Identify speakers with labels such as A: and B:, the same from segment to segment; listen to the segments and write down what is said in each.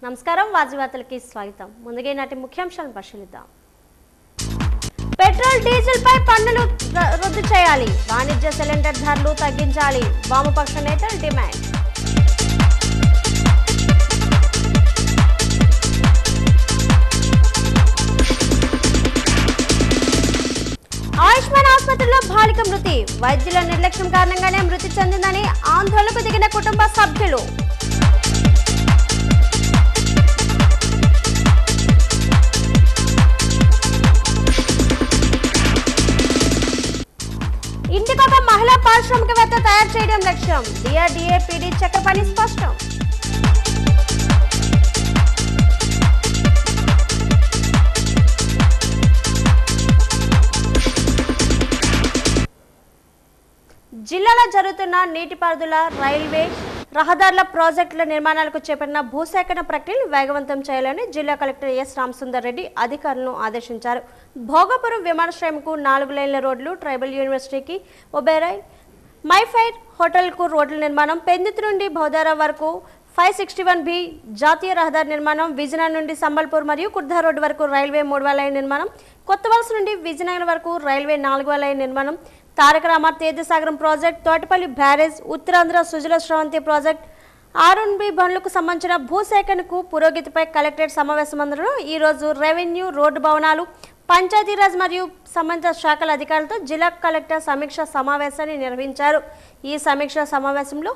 A: నమస్కారం వాజీవార్తలకి స్వాగతం. ముందుగా నాటి ముఖ్యాంశాలను పరిశీలిద్దాం. పెట్రోల్ డీజిల్ పై పన్నులు రద్దు చేయాలి, వాణిజ్య సిలిండర్ ధరలు తగ్గించాలి, వామపక్ష నేతల డిమాండ్. ఆయుష్మాన్ ఆసుపత్రిలో బాలిక మృతి, వైద్యుల నిర్లక్ష్యం కారణంగానే మృతి చెందిందని ఆందోళనకు దిగిన కుటుంబ సభ్యులు. ఇంటికొక మహిళా పారిశ్రామికవేత్త తయారు చేయడం లక్ష్యం, డిఆర్డీఏ పీడీ చక్రపాణి స్పష్టం. జిల్లాలో జరుగుతున్న నీటిపారుదల, రైల్వే, రహదారుల ప్రాజెక్టుల నిర్మాణాలకు చేపట్టిన భూసేకరణ ప్రక్రియను వేగవంతం చేయాలని జిల్లా కలెక్టర్ ఎస్ రామసుందర్ రెడ్డి అధికారులను ఆదేశించారు. భోగపురం విమానాశ్రయంకు 4 లేన్ల రోడ్లు, ట్రైబల్ యూనివర్సిటీకి ఒబెరాయ్ మైఫైర్ హోటల్కు రోడ్ల నిర్మాణం, పెందుతు నుండి బౌదారా వరకు 561B జాతీయ రహదారి నిర్మాణం, విజయనగరం నుండి సంబల్పూర్ మరియు కుర్ధా రోడ్డు వరకు రైల్వే 3వ లైన్ నిర్మాణం, కొత్తవలస నుండి విజయనగరం వరకు రైల్వే 4వ లైన్ నిర్మాణం, Taraka Rama తీర్థసాగరం project, Thotapalli barrage, Uttarandhra Sujala Sravanthi project, R&B బండ్లకు సంబంధించిన భూసేకరణకు పురోగతిపై కలెక్టరేట్ సమావేశ మందిరంలో ఈరోజు రెవెన్యూ, రోడ్డు భవనాలు, పంచాయతీరాజ్ మరియు సంబంధిత శాఖల అధికారులతో జిల్లా కలెక్టర్ సమీక్ష సమావేశాన్ని నిర్వహించారు. ఈ సమీక్ష సమావేశంలో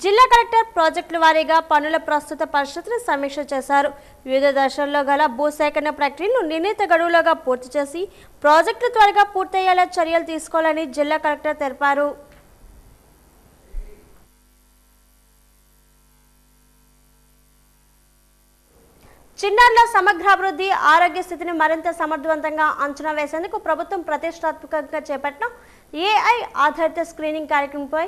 A: జిల్లా కలెక్టర్ ప్రాజెక్టుల వారీగా పనుల ప్రస్తుత పరిస్థితిని సమీక్ష చేశారు. వివిధ దశల్లో గల భూసేకరణ ప్రక్రియను నిర్ణీత గడువులోగా పూర్తి చేసి ప్రాజెక్టులు త్వరగా పూర్తయ్యేలా చర్యలు తీసుకోవాలని జిల్లా కలెక్టర్ తెలిపారు. చిన్నారుల సమగ్రాభివృద్ధి, ఆరోగ్య స్థితిని మరింత సమర్థవంతంగా అంచనా వేసేందుకు ప్రభుత్వం ప్రతిష్టాత్మకంగా చేపట్టిన AI ఆధారిత స్క్రీనింగ్ కార్యక్రమంపై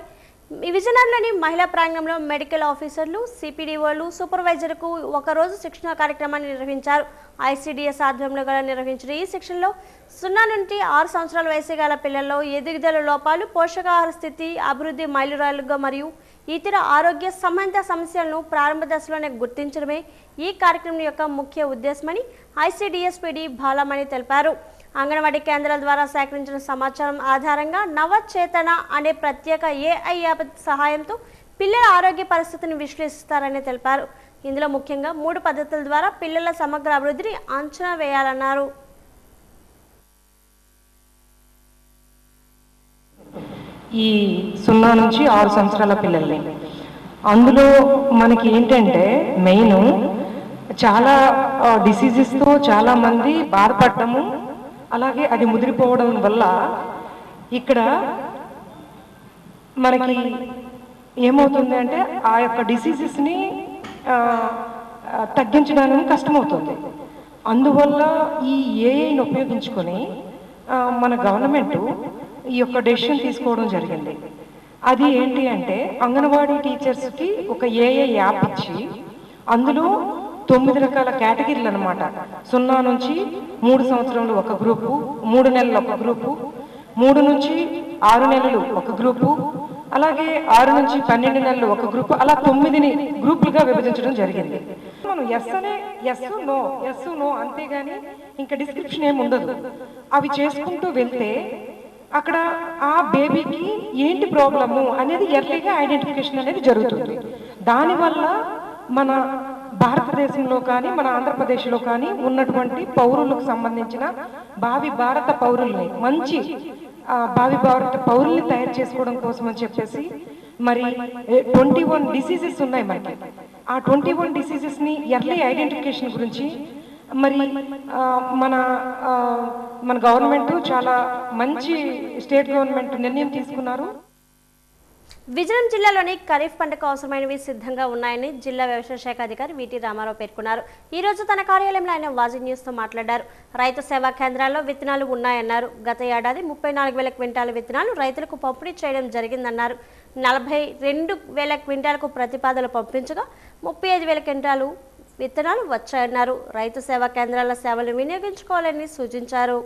A: విజయనగరంలోని మహిళా ప్రాంగణంలో మెడికల్ ఆఫీసర్లు, CPDOలు, సూపర్వైజర్లకు ఒకరోజు శిక్షణ కార్యక్రమాన్ని నిర్వహించారు. ICDS ఆధ్వర్యంలో నిర్వహించిన ఈ శిక్షణలో 0 నుండి 6 సంవత్సరాల వయసు గల పిల్లల్లో ఎదుగుదల లోపాలు, పోషకాహార స్థితి, అభివృద్ధి మైలురాళ్లుగా మరియు ఇతర ఆరోగ్య సంబంధిత సమస్యలను ప్రారంభ దశలోనే గుర్తించడమే ఈ కార్యక్రమం యొక్క ముఖ్య ఉద్దేశమని ICDS PD బాలమణి తెలిపారు. అంగన్వాడీ కేంద్రాల ద్వారా సేకరించిన సమాచారం ఆధారంగా నవచేతన అనే ప్రత్యేక AI యాప్ సహాయంతో పిల్లల ఆరోగ్య పరిస్థితిని విశ్లేషిస్తారని తెలిపారు. ఇందులో ముఖ్యంగా 3 పద్ధతుల ద్వారా పిల్లల సమగ్ర అభివృద్ధిని అంచనా వేయాలన్నారు.
B: ఈ 0 నుంచి 6 సంవత్సరాల పిల్లల్ని అందులో మనకి ఏంటంటే మెయిన్ చాలా డిసీజెస్తో చాలా మంది బాధపడటము, అలాగే అది ముదిరిపోవడం వల్ల ఇక్కడ మనకి ఏమవుతుంది అంటే ఆ యొక్క డిసీజెస్ని తగ్గించడానికి కష్టమవుతుంది. అందువల్ల ఈ ఏఐని ఉపయోగించుకొని మన గవర్నమెంట్ ఈ యొక్క డెసిషన్ తీసుకోవడం జరిగింది. అది ఏంటి అంటే అంగన్వాడీ టీచర్స్కి ఒక AI యాప్ ఇచ్చి అందులో 9 రకాల కేటగిరీలు అనమాట. 0 నుంచి 3 సంవత్సరాలు ఒక గ్రూపు, 3 నెలలు ఒక గ్రూపు, 3 నుంచి 6 నెలలు ఒక గ్రూపు, అలాగే 6 నుంచి 12 నెలలు ఒక గ్రూపు, అలా 9 గ్రూపులుగా విభజించడం జరిగింది. మనం ఎస్ నో అంతేగాని ఇంకా డిస్క్రిప్షన్ ఏమి ఉండదు. అవి చేసుకుంటూ వెళ్తే అక్కడ ఆ బేబీకి ఏంటి ప్రాబ్లము అనేది ఎర్లీగా ఐడెంటిఫికేషన్ అనేది జరుగుతుంది. దానివల్ల మన భారతదేశంలో కానీ మన ఆంధ్రప్రదేశ్లో కానీ ఉన్నటువంటి పౌరులకు సంబంధించిన భావి భారత పౌరుల్ని మంచి భావి భారత పౌరుల్ని తయారు చేసుకోవడం కోసం అని చెప్పేసి మరి 21 డిసీజెస్ ఉన్నాయి మనకి. ఆ 21 డిసీజెస్ని ఎర్లీ ఐడెంటిఫికేషన్ గురించి మరి మన గవర్నమెంట్ చాలా మంచి స్టేట్ గవర్నమెంట్ నిర్ణయం తీసుకున్నారు.
A: విజయనగరం జిల్లాలోని ఖరీఫ్ పంటకు అవసరమైనవి సిద్ధంగా ఉన్నాయని జిల్లా వ్యవసాయ శాఖ అధికారి VT రామారావు పేర్కొన్నారు. ఈ రోజు తన కార్యాలయంలో ఆయన వాజీ న్యూస్తో మాట్లాడారు. రైతు సేవా కేంద్రాల్లో విత్తనాలు ఉన్నాయన్నారు. గత ఏడాది 34,000 క్వింటాల విత్తనాలు రైతులకు పంపిణీ చేయడం జరిగిందన్నారు. 42,000 క్వింటాలకు ప్రతిపాదనలు పంపించగా 35,000 క్వింటాలు విత్తనాలు వచ్చాయన్నారు. రైతు సేవా కేంద్రాల సేవలు వినియోగించుకోవాలని సూచించారు.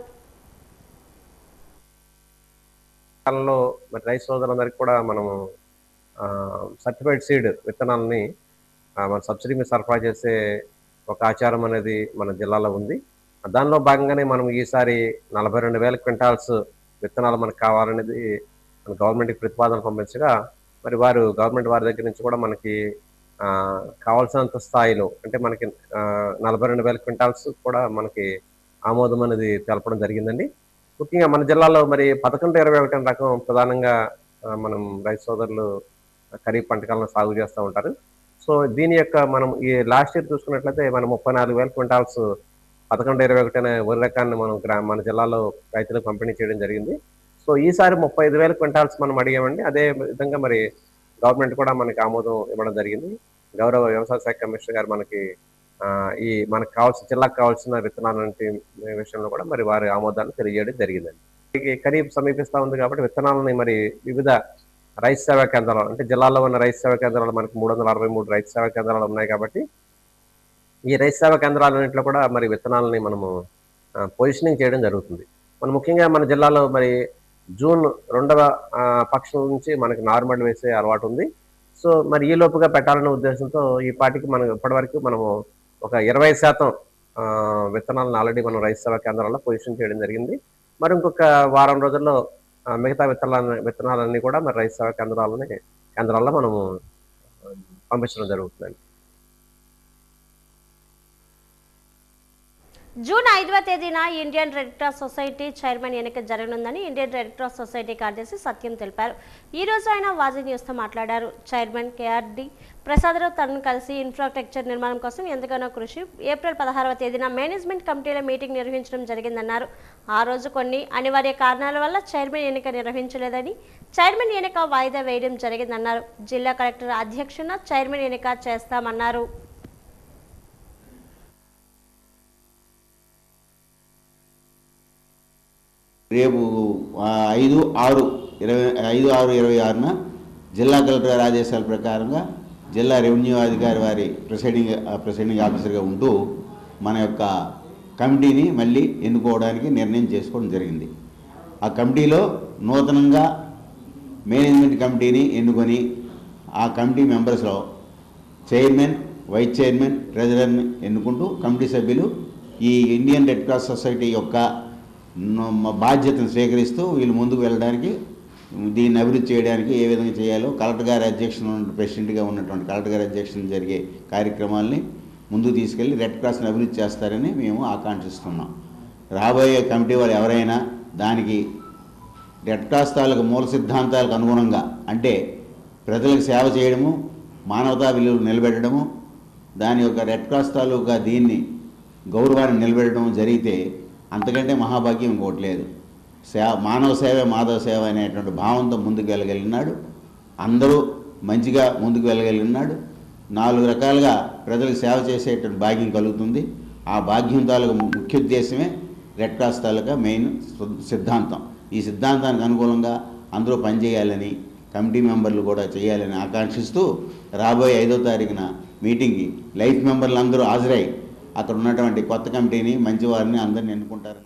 C: కాలంలో మరి రైతు సోదరులందరికీ కూడా మనము సర్టిఫైడ్ సీడ్ విత్తనాలని మన సబ్సిడీ మీద సరఫరా చేసే ఒక ఆచారం అనేది మన జిల్లాలో ఉంది. దానిలో భాగంగానే మనం ఈసారి 42,000 క్వింటాల్స్ విత్తనాలు మనకు కావాలనేది మన గవర్నమెంట్కి ప్రతిపాదన పంపించగా, మరి వారు గవర్నమెంట్ వారి దగ్గర నుంచి కూడా మనకి కావాల్సినంత స్థాయిలో అంటే మనకి 42,000 క్వింటాల్స్ కూడా మనకి ఆమోదం అనేది తెలపడం జరిగిందండి. ముఖ్యంగా మన జిల్లాలో మరి 11-21 రకం ప్రధానంగా మనం రైతు సోదరులు ఖరీఫ్ పంటకాలను సాగు చేస్తూ ఉంటారు. సో దీని యొక్క మనం ఈ లాస్ట్ ఇయర్ చూసుకున్నట్లయితే మనం 34,000 క్వింటాల్స్ 11-21 అనే వరి రకాన్ని మనం మన జిల్లాలో రైతులకు పంపిణీ చేయడం జరిగింది. సో ఈసారి 35,000 క్వింటాల్స్ మనం అడిగామండి. అదే విధంగా మరి గవర్నమెంట్ కూడా మనకి ఆమోదం ఇవ్వడం జరిగింది. గౌరవ వ్యవసాయ శాఖ కమిషనర్ గారు మనకి ఈ మనకు జిల్లాకు కావాల్సిన విత్తనాలంటి విషయంలో కూడా మరి వారి ఆమోదాన్ని తెలియజేయడం జరిగిందండి. ఖరీఫ్ సమీపిస్తూ ఉంది కాబట్టి విత్తనాలని మరి వివిధ రైతు సేవా కేంద్రాలు అంటే జిల్లాలో ఉన్న రైతు సేవా కేంద్రాలు మనకి 363 రైతు సేవా కేంద్రాలు ఉన్నాయి కాబట్టి ఈ రైతు సేవా కేంద్రాలన్నింటిలో కూడా మరి విత్తనాలని మనము పొజిషనింగ్ చేయడం జరుగుతుంది. మనం ముఖ్యంగా మన జిల్లాలో మరి జూన్ 2వ పక్షం నుంచి మనకి నార్మల్ వేసే అలవాటు ఉంది. సో మరి ఈ లోపుగా పెట్టాలనే ఉద్దేశంతో ఈ పాటికి మనం ఇప్పటివరకు మనము ఒక 20% విత్తనాలను ఆల్రెడీ మనం రైతు సేవా కేంద్రాల్లో పొజిషన్ చేయడం జరిగింది. మరి ఇంకొక వారం రోజుల్లో మిగతా విత్తనాలన్నీ కూడా మరి రైతు సేవా కేంద్రాల్లో మనము పంపించడం జరుగుతుందండి.
A: జూన్ 5వ తేదీన Indian red cross society chairman ఎన్నిక జరగనుందని ఇండియన్ రెడ్ క్రాస్ సొసైటీ కార్యదర్శి సత్యం తెలిపారు. ఈ రోజు ఆయన వాజీ న్యూస్తో మాట్లాడారు. చైర్మన్ కేఆర్డి ప్రసాదరావు తనను కలిసి ఇన్ఫ్రాస్ట్రక్చర్ నిర్మాణం కోసం ఎంతగానో కృషి ఏప్రిల్ 16వ తేదీన మేనేజ్మెంట్ కమిటీల మీటింగ్ నిర్వహించడం జరిగిందన్నారు. ఆ రోజు కొన్ని అనివార్య కారణాల వల్ల చైర్మన్ ఎన్నిక నిర్వహించలేదని, చైర్మన్ ఎన్నిక వాయిదా వేయడం జరిగిందన్నారు. జిల్లా కలెక్టర్ అధ్యక్షున చైర్మన్ ఎన్నిక చేస్తామన్నారు.
D: రేపు 5/6/26న జిల్లా కలెక్టర్ ఆదేశాల ప్రకారంగా జిల్లా రెవెన్యూ అధికారి వారి ప్రిసైడింగ్ ఆఫీసర్గా ఉంటూ మన యొక్క కమిటీని మళ్ళీ ఎన్నుకోవడానికి నిర్ణయం చేసుకోవడం జరిగింది. ఆ కమిటీలో నూతనంగా మేనేజ్మెంట్ కమిటీని ఎన్నుకొని ఆ కమిటీ మెంబర్స్లో చైర్మన్, వైస్ చైర్మన్, ట్రెజరర్ని ఎన్నుకుంటూ కమిటీ సభ్యులు ఈ ఇండియన్ రెడ్ క్రాస్ సొసైటీ యొక్క బాధ్యతను స్వీకరిస్తూ వీళ్ళు ముందుకు వెళ్ళడానికి, దీన్ని అభివృద్ధి చేయడానికి ఏ విధంగా చేయాలో కలెక్టర్ గారి అధ్యక్షతన ప్రెసిడెంట్గా ఉన్నటువంటి కలెక్టర్ గారి అధ్యక్షతన జరిగే కార్యక్రమాలని ముందుకు తీసుకెళ్ళి రెడ్ క్రాస్ని అభివృద్ధి చేస్తారని మేము ఆకాంక్షిస్తున్నాం. రాబోయే కమిటీ వాళ్ళు ఎవరైనా దానికి రెడ్ క్రాస్ తాలూకు మూల సిద్ధాంతాలకు అనుగుణంగా అంటే ప్రజలకు సేవ చేయడము, మానవతా విలువలు నిలబెట్టడము, దాని యొక్క రెడ్ క్రాస్ తాలూకా దీన్ని గౌరవాన్ని నిలబెట్టడం జరిగితే అంతకంటే మహాభాగ్యం ఇంకోటి లేదు. మానవ సేవే మాధవ సేవ అనేటువంటి భావంతో ముందుకు వెళ్ళగలిగినాడు. అందరూ మంచిగా ముందుకు వెళ్ళగలిగినాడు. 4 రకాలుగా ప్రజలకు సేవ చేసేటువంటి భాగ్యం కలుగుతుంది. ఆ భాగ్యం తాలూకా ముఖ్య ఉద్దేశమే రెడ్ క్రాస్ తాలూకా మెయిన్ సిద్ధాంతం. ఈ సిద్ధాంతానికి అనుకూలంగా అందరూ పనిచేయాలని, కమిటీ మెంబర్లు కూడా చేయాలని ఆకాంక్షిస్తూ రాబోయే 5వ తారీఖున మీటింగ్కి లైఫ్ మెంబర్లు అందరూ హాజరై అక్కడ ఉన్నటువంటి కొత్త కమిటీని మంచివారిని అందరిని ఎన్నుకుంటారని.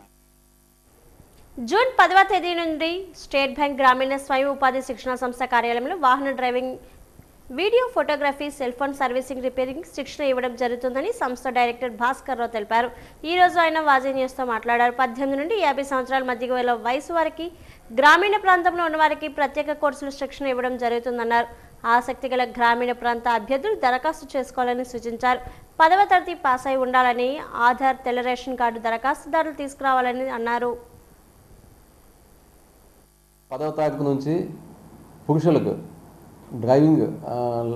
A: జూన్ 10వ తేదీ నుండి స్టేట్ బ్యాంక్ గ్రామీణ స్వయం ఉపాధి శిక్షణ సంస్థ కార్యాలయంలో వాహన driving, video photography, cell phone servicing, repairing శిక్షణ ఇవ్వడం జరుగుతుందని సంస్థ డైరెక్టర్ భాస్కర్ రావు తెలిపారు. ఈ రోజు ఆయన వాజీ న్యూస్తో మాట్లాడారు. 18 నుండి 50 సంవత్సరాల మధ్య వయసు వారికి, గ్రామీణ ప్రాంతంలో ఉన్న వారికి ప్రత్యేక కోర్సులు శిక్షణ ఇవ్వడం జరుగుతుందన్నారు. ఆసక్తి గల గ్రామీణ ప్రాంత అభ్యర్థులు దరఖాస్తు చేసుకోవాలని సూచించారు. 10వ తరగతి పాస్ అయి ఉండాలని, ఆధార్, తెల్ల రేషన్ కార్డు దరఖాస్తుదారులు తీసుకురావాలని అన్నారు.
E: 10వ తారీఖు నుంచి పురుషులకు driving,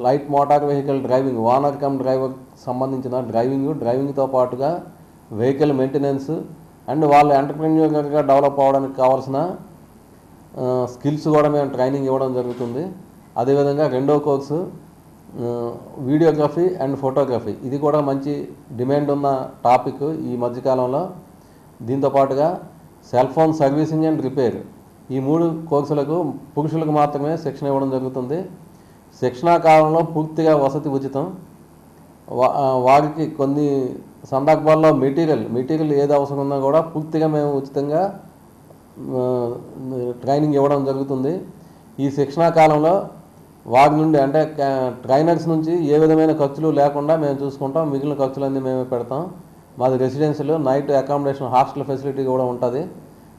E: light motor vehicle driving, owner cum driver సంబంధించిన డ్రైవింగ్తో పాటుగా వెహికల్ మెయింటెనెన్స్ అండ్ వాళ్ళు ఎంటర్ప్రెన్యూర్గా డెవలప్ అవ్వడానికి కావాల్సిన స్కిల్స్ కూడా మేము ట్రైనింగ్ ఇవ్వడం జరుగుతుంది. అదేవిధంగా 2వ కోర్సు వీడియోగ్రఫీ అండ్ ఫోటోగ్రఫీ, ఇది కూడా మంచి డిమాండ్ ఉన్న టాపిక్ ఈ మధ్యకాలంలో. దీంతో పాటుగా cell phone servicing and repair, ఈ 3 కోర్సులకు పురుషులకు మాత్రమే శిక్షణ ఇవ్వడం జరుగుతుంది. శిక్షణా కాలంలో పూర్తిగా వసతి ఉచితం. వారికి కొన్ని సందర్భాల్లో మెటీరియల్ ఏది అవసరం ఉన్నా కూడా పూర్తిగా మేము ఉచితంగా ట్రైనింగ్ ఇవ్వడం జరుగుతుంది. ఈ శిక్షణా కాలంలో వారి నుండి అంటే ట్రైనర్స్ నుంచి ఏ విధమైన ఖర్చులు లేకుండా మేము చూసుకుంటాం, మిగిలిన ఖర్చులన్నీ మేమే పెడతాం. మాది residential, night accommodation, hostel facility కూడా ఉంటుంది.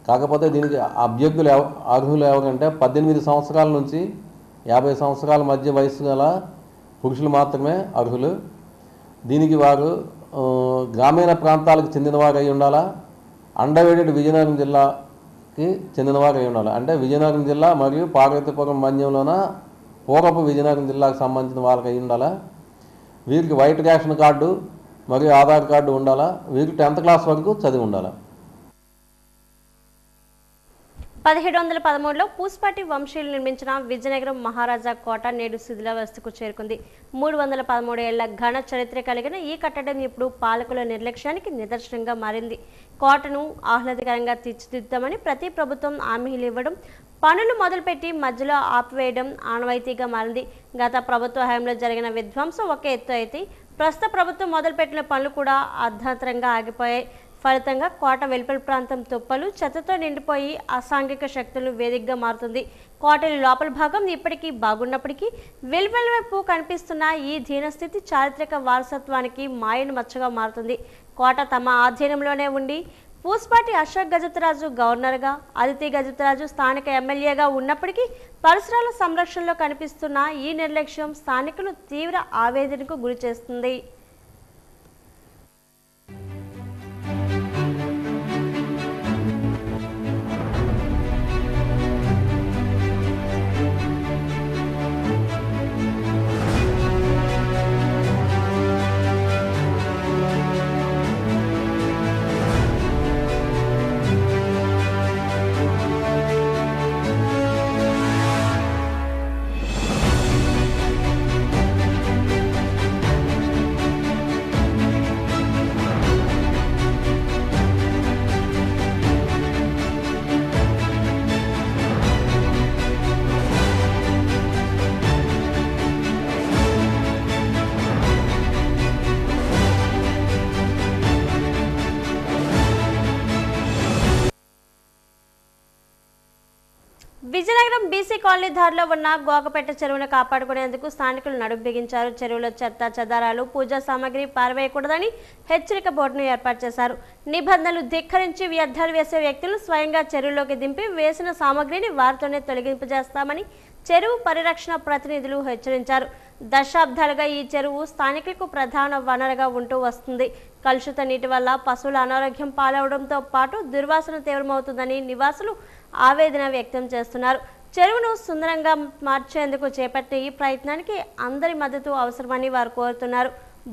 E: కాకపోతే దీనికి అభ్యర్థులు అర్హులు ఎవరంటే 18 సంవత్సరాల నుంచి 50 సంవత్సరాల మధ్య వయసు గల పురుషులు మాత్రమే అర్హులు. దీనికి వారు గ్రామీణ ప్రాంతాలకు చెందినవారు అయి ఉండాలా, అండర్వేటెడ్ విజయనగరం జిల్లాకి చెందినవారు అయి ఉండాలి. అంటే విజయనగరం జిల్లా మరియు పార్వతీపురం మన్యంలోన పూర్వపు విజయనగరం జిల్లాకు సంబంధించిన వాళ్ళకి అయి ఉండాలా. వీరికి వైట్ రేషన్ కార్డు మరియు ఆధార్ కార్డు ఉండాలా. వీరికి 10th క్లాస్ వరకు చదివి ఉండాలి.
A: 1713లో పూస్పాటి వంశీయులు నిర్మించిన విజయనగరం మహారాజా కోట నేడు శిథిలావస్థకు చేరుకుంది. 313 ఏళ్ల ఘన చరిత్ర కలిగిన ఈ కట్టడం ఇప్పుడు పాలకుల నిర్లక్ష్యానికి నిదర్శనంగా మారింది. కోటను ఆహ్లాదకరంగా తీర్చిదిద్దామని ప్రతి ప్రభుత్వం హామీలు ఇవ్వడం, పనులు మొదలుపెట్టి మధ్యలో ఆపివేయడం ఆనవాయితీగా మారింది. గత ప్రభుత్వ హయాంలో జరిగిన విధ్వంసం ఒక ఎత్తు అయితే ప్రస్తుత ప్రభుత్వం మొదలుపెట్టిన పనులు కూడా అర్ధాంతరంగా ఆగిపోయాయి. ఫలితంగా కోట వెలుపలి ప్రాంతం తుప్పలు చెత్తతో నిండిపోయి అసాంఘిక శక్తులు వేదికగా మారుతుంది. కోట లోపల భాగం ఇప్పటికీ బాగున్నప్పటికీ వెలుపలి వైపు కనిపిస్తున్న ఈ దీనస్థితి చారిత్రక వారసత్వానికి మాయను మచ్చగా మారుతుంది. కోట తమ ఆధీనంలోనే ఉండి పూస్పాటి అశోక్ గజపతిరాజు గవర్నర్గా, అదితి గజపతిరాజు స్థానిక ఎమ్మెల్యేగా ఉన్నప్పటికీ పరిసరాల సంరక్షణలో కనిపిస్తున్న ఈ నిర్లక్ష్యం స్థానికులు తీవ్ర ఆవేదనకు గురి చేస్తుంది. విజయనగరం బీసీ కాలనీ దారిలో ఉన్న గోకపేట చెరువును కాపాడుకునేందుకు స్థానికులు నడుం బిగించారు. చెరువులో చెత్త చెదారాలు, పూజా సామాగ్రి పారవేయకూడదని హెచ్చరిక బోర్డును ఏర్పాటు చేశారు. నిబంధనలు ధిక్కరించి వ్యర్థాలు వేసే వ్యక్తులు స్వయంగా చెరువులోకి దింపి వేసిన సామాగ్రిని వారితోనే తొలగింపజేస్తామని చెరువు పరిరక్షణ ప్రతినిధులు హెచ్చరించారు. దశాబ్దాలుగా ఈ చెరువు స్థానికులకు ప్రధాన వనరుగా ఉంటూ వస్తుంది. కలుషిత నీటి వల్ల పశువుల అనారోగ్యం పాలవడంతో పాటు దుర్వాసన తీవ్రమవుతుందని నివాసులు ఆవేదన వ్యక్తం చేస్తున్నారు. చెరువును సుందరంగా మార్చేందుకు చేపట్టిన ఈ ప్రయత్నానికి అందరి మద్దతు అవసరమని వారు కోరుతున్నారు.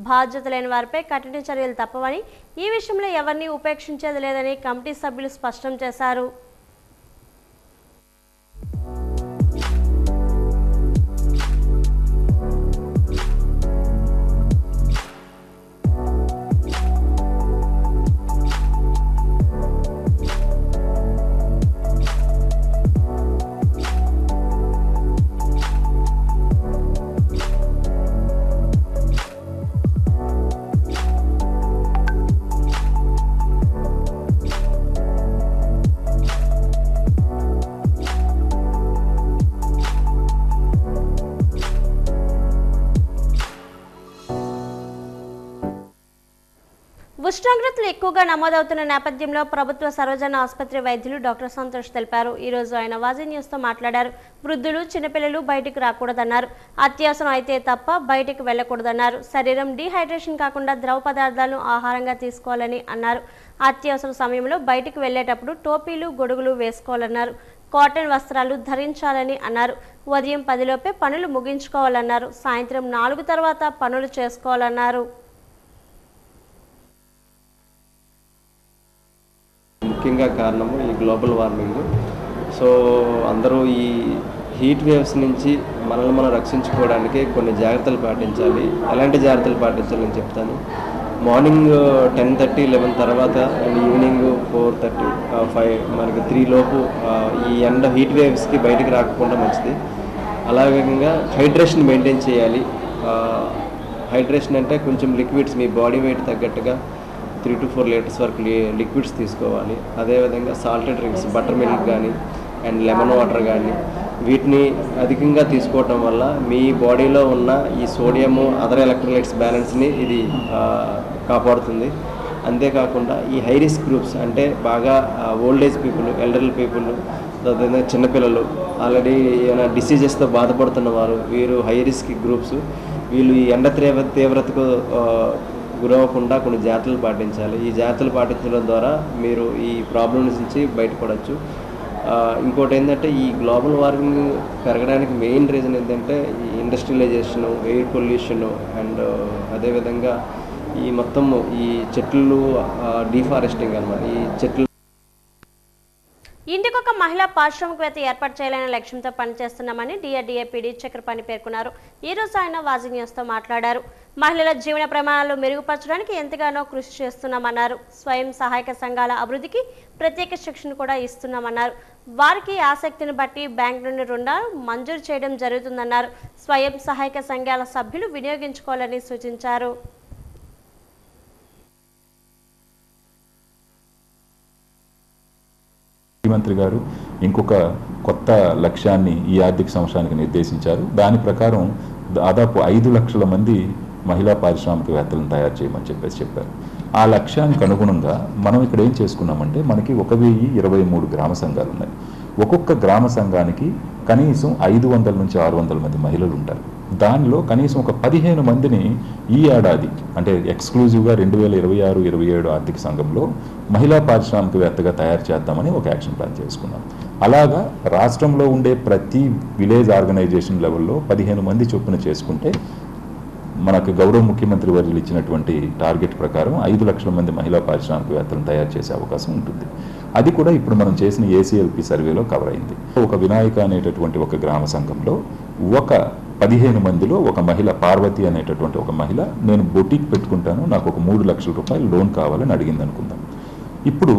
A: బాధ్యత లేని వారిపై కఠిన చర్యలు తప్పవని, ఈ విషయంలో ఎవరిని ఉపేక్షించేది లేదని కమిటీ సభ్యులు స్పష్టం చేశారు. ఉష్ణోగ్రతలు ఎక్కువగా నమోదవుతున్న నేపథ్యంలో ప్రభుత్వ సర్వజన ఆసుపత్రి వైద్యులు డాక్టర్ సంతోష్ తెలిపారు. ఈ రోజు ఆయన వాజీ న్యూస్తో మాట్లాడారు. వృద్ధులు, చిన్నపిల్లలు బయటికి రాకూడదన్నారు. అత్యవసరం అయితే తప్ప బయటికి వెళ్లకూడదన్నారు. శరీరం డీహైడ్రేషన్ కాకుండా ద్రవ పదార్థాలను ఆహారంగా తీసుకోవాలని అన్నారు. అత్యవసర సమయంలో బయటికి వెళ్లేటప్పుడు టోపీలు, గొడుగులు వేసుకోవాలన్నారు. కాటన్ వస్త్రాలు ధరించాలని అన్నారు. ఉదయం 10 లోపే పనులు ముగించుకోవాలన్నారు. సాయంత్రం 4 తర్వాత పనులు చేసుకోవాలన్నారు.
F: ముఖ్యంగా కారణము ఈ గ్లోబల్ వార్మింగ్. సో అందరూ ఈ హీట్ వేవ్స్ నుంచి మనల్ని మనం రక్షించుకోవడానికి కొన్ని జాగ్రత్తలు పాటించాలి. ఎలాంటి జాగ్రత్తలు పాటించాలని చెప్తాను. మార్నింగ్ 10:30, 11 తర్వాత అండ్ ఈవినింగ్ 4:30, 5 మనకి 3 లోపు ఈ ఎండ హీట్ వేవ్స్కి బయటికి రాకుండా మంచిది. అలాగే హైడ్రేషన్ మెయింటైన్ చేయాలి. హైడ్రేషన్ అంటే కొంచెం లిక్విడ్స్ మీ బాడీ వెయిట్ తగ్గట్టుగా 3 to 4 లీటర్స్ వరకు లిక్విడ్స్ తీసుకోవాలి. అదేవిధంగా సాల్టెడ్ డ్రింక్స్, బటర్ మిల్క్ కానీ అండ్ లెమన్ వాటర్ కానీ వీటిని అధికంగా తీసుకోవటం వల్ల మీ బాడీలో ఉన్న ఈ సోడియము అదర్ ఎలక్ట్రోలైట్స్ బ్యాలెన్స్ని ఇది కాపాడుతుంది. అంతేకాకుండా ఈ హై రిస్క్ గ్రూప్స్ అంటే బాగా ఓల్డేజ్ పీపుల్, ఎల్డర్లీ పీపుల్, చిన్నపిల్లలు, ఆల్రెడీ ఏమైనా డిసీజెస్తో బాధపడుతున్న వారు, వీరు హై రిస్క్ గ్రూప్స్. వీళ్ళు ఈ ఎండ తీవ్రతకు గురవ్వకుండా కొన్ని జాగ్రత్తలు పాటించాలి. ఈ జాగ్రత్తలు పాటించడం ద్వారా మీరు ఈ ప్రాబ్లమ్స్ నుంచి బయటపడవచ్చు. ఇంకోటి ఏంటంటే ఈ గ్లోబల్ వార్మింగ్ పెరగడానికి మెయిన్ రీజన్ ఏంటంటే ఈ ఇండస్ట్రియలైజేషను, ఎయిర్ పొల్యూషను అండ్ అదేవిధంగా ఈ మొత్తం ఈ చెట్లు డిఫారెస్టింగ్ అన్నమాట. ఈ చెట్లు
A: ఇంటికొక మహిళా పారిశ్రామికవేత్త ఏర్పాటు చేయాలనే లక్ష్యంతో పనిచేస్తున్నామని డిఆర్డీఏ పీడీ చక్రపాణి పేర్కొన్నారు. ఈ రోజు ఆయన వాజీ న్యూస్తో మాట్లాడారు. మహిళల జీవన ప్రమాణాలు మెరుగుపరచడానికి ఎంతగానో కృషి చేస్తున్నామన్నారు. స్వయం సహాయక సంఘాల అభివృద్ధికి ప్రత్యేక శిక్షణ కూడా ఇస్తున్నామన్నారు. వారికి ఆసక్తిని బట్టి బ్యాంక్ నుండి రుణాలు మంజూరు చేయడం జరుగుతుందన్నారు. స్వయం సహాయక సంఘాల సభ్యులు వినియోగించుకోవాలని సూచించారు.
G: ముఖ్యమంత్రి గారు ఇంకొక కొత్త లక్ష్యాన్ని ఈ ఆర్థిక సంవత్సరానికి నిర్దేశించారు. దాని ప్రకారం దాదాపు 5 లక్షల మంది మహిళా పారిశ్రామికవేత్తలను తయారు చేయమని చెప్పారు. ఆ లక్ష్యానికి అనుగుణంగా మనం ఇక్కడ ఏం చేసుకున్నామంటే మనకి 1023 గ్రామ సంఘాలు ఉన్నాయి. ఒక్కొక్క గ్రామ సంఘానికి కనీసం 500 నుంచి 600 మంది మహిళలు ఉంటారు. దానిలో కనీసం ఒక 15 మందిని ఈ ఏడాది అంటే ఎక్స్క్లూజివ్గా 2026-27 ఆర్థిక సంఘంలో మహిళా పారిశ్రామికవేత్తగా తయారు చేద్దామని ఒక యాక్షన్ ప్లాన్ చేసుకున్నాం. అలాగా రాష్ట్రంలో ఉండే ప్రతి విలేజ్ ఆర్గనైజేషన్ లెవెల్లో 15 మంది చొప్పున చేసుకుంటే మనకు గౌరవ ముఖ్యమంత్రి వర్యులు ఇచ్చినటువంటి టార్గెట్ ప్రకారం 5 లక్షల మంది మహిళా పారిశ్రామికవేత్తలను తయారు చేసే అవకాశం ఉంటుంది. అది కూడా ఇప్పుడు మనం చేసిన ACLP సర్వేలో కవర్ అయింది. ఒక వినాయక అనేటటువంటి ఒక గ్రామ సంఘంలో ఒక 15 మందిలో ఒక మహిళ పార్వతి అనేటటువంటి ఒక మహిళ నేను బొటీక్ పెట్టుకుంటాను, నాకు ఒక 3 లక్షల రూపాయలు లోన్ కావాలని అడిగింది అనుకుందాం. ఇప్పుడు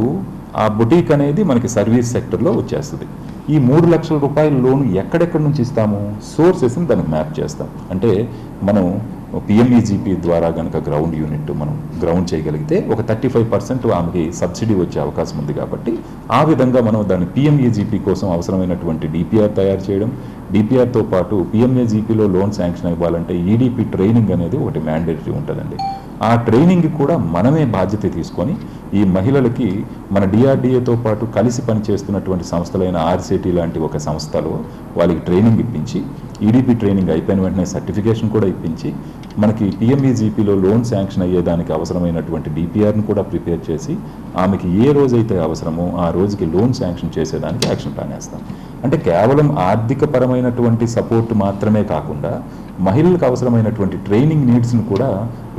G: ఆ బొటీక్ అనేది మనకి సర్వీస్ సెక్టర్లో వచ్చేస్తుంది. ఈ 3 లక్షల రూపాయల లోన్ ఎక్కడెక్కడి నుంచి ఇస్తాము? సోర్సెస్ని దానికి మ్యాప్ చేస్తాం. అంటే మనం PMEGP ద్వారా కనుక గ్రౌండ్ యూనిట్ మనం గ్రౌండ్ చేయగలిగితే ఒక 35% ఆమెకి సబ్సిడీ వచ్చే అవకాశం ఉంది. కాబట్టి ఆ విధంగా మనం దాన్ని PMEGP కోసం అవసరమైనటువంటి DPR తయారు చేయడం, DPRతో పాటు PMEGPలో లోన్ శాంక్షన్ ఇవ్వాలంటే EDP ట్రైనింగ్ అనేది ఒకటి మ్యాండేటరీ ఉంటుందండి. ఆ ట్రైనింగ్ కూడా మనమే బాధ్యత తీసుకొని ఈ మహిళలకి మన DRDAతో పాటు కలిసి పనిచేస్తున్నటువంటి సంస్థలైన RCT లాంటి ఒక సంస్థలో వాళ్ళకి ట్రైనింగ్ ఇప్పించి EDP ట్రైనింగ్ అయిపోయిన వెంటనే సర్టిఫికేషన్ కూడా ఇప్పించి మనకి PMEGPలో లోన్ శాంక్షన్ అయ్యేదానికి అవసరమైనటువంటి DPRను కూడా ప్రిపేర్ చేసి ఆమెకి ఏ రోజైతే అవసరమో ఆ రోజుకి లోన్ శాంక్షన్ చేసేదానికి యాక్షన్ ప్లాన్ వేస్తాం. అంటే కేవలం ఆర్థిక పరమైనటువంటి సపోర్ట్ మాత్రమే కాకుండా మహిళలకు అవసరమైనటువంటి ట్రైనింగ్ నీడ్స్ను కూడా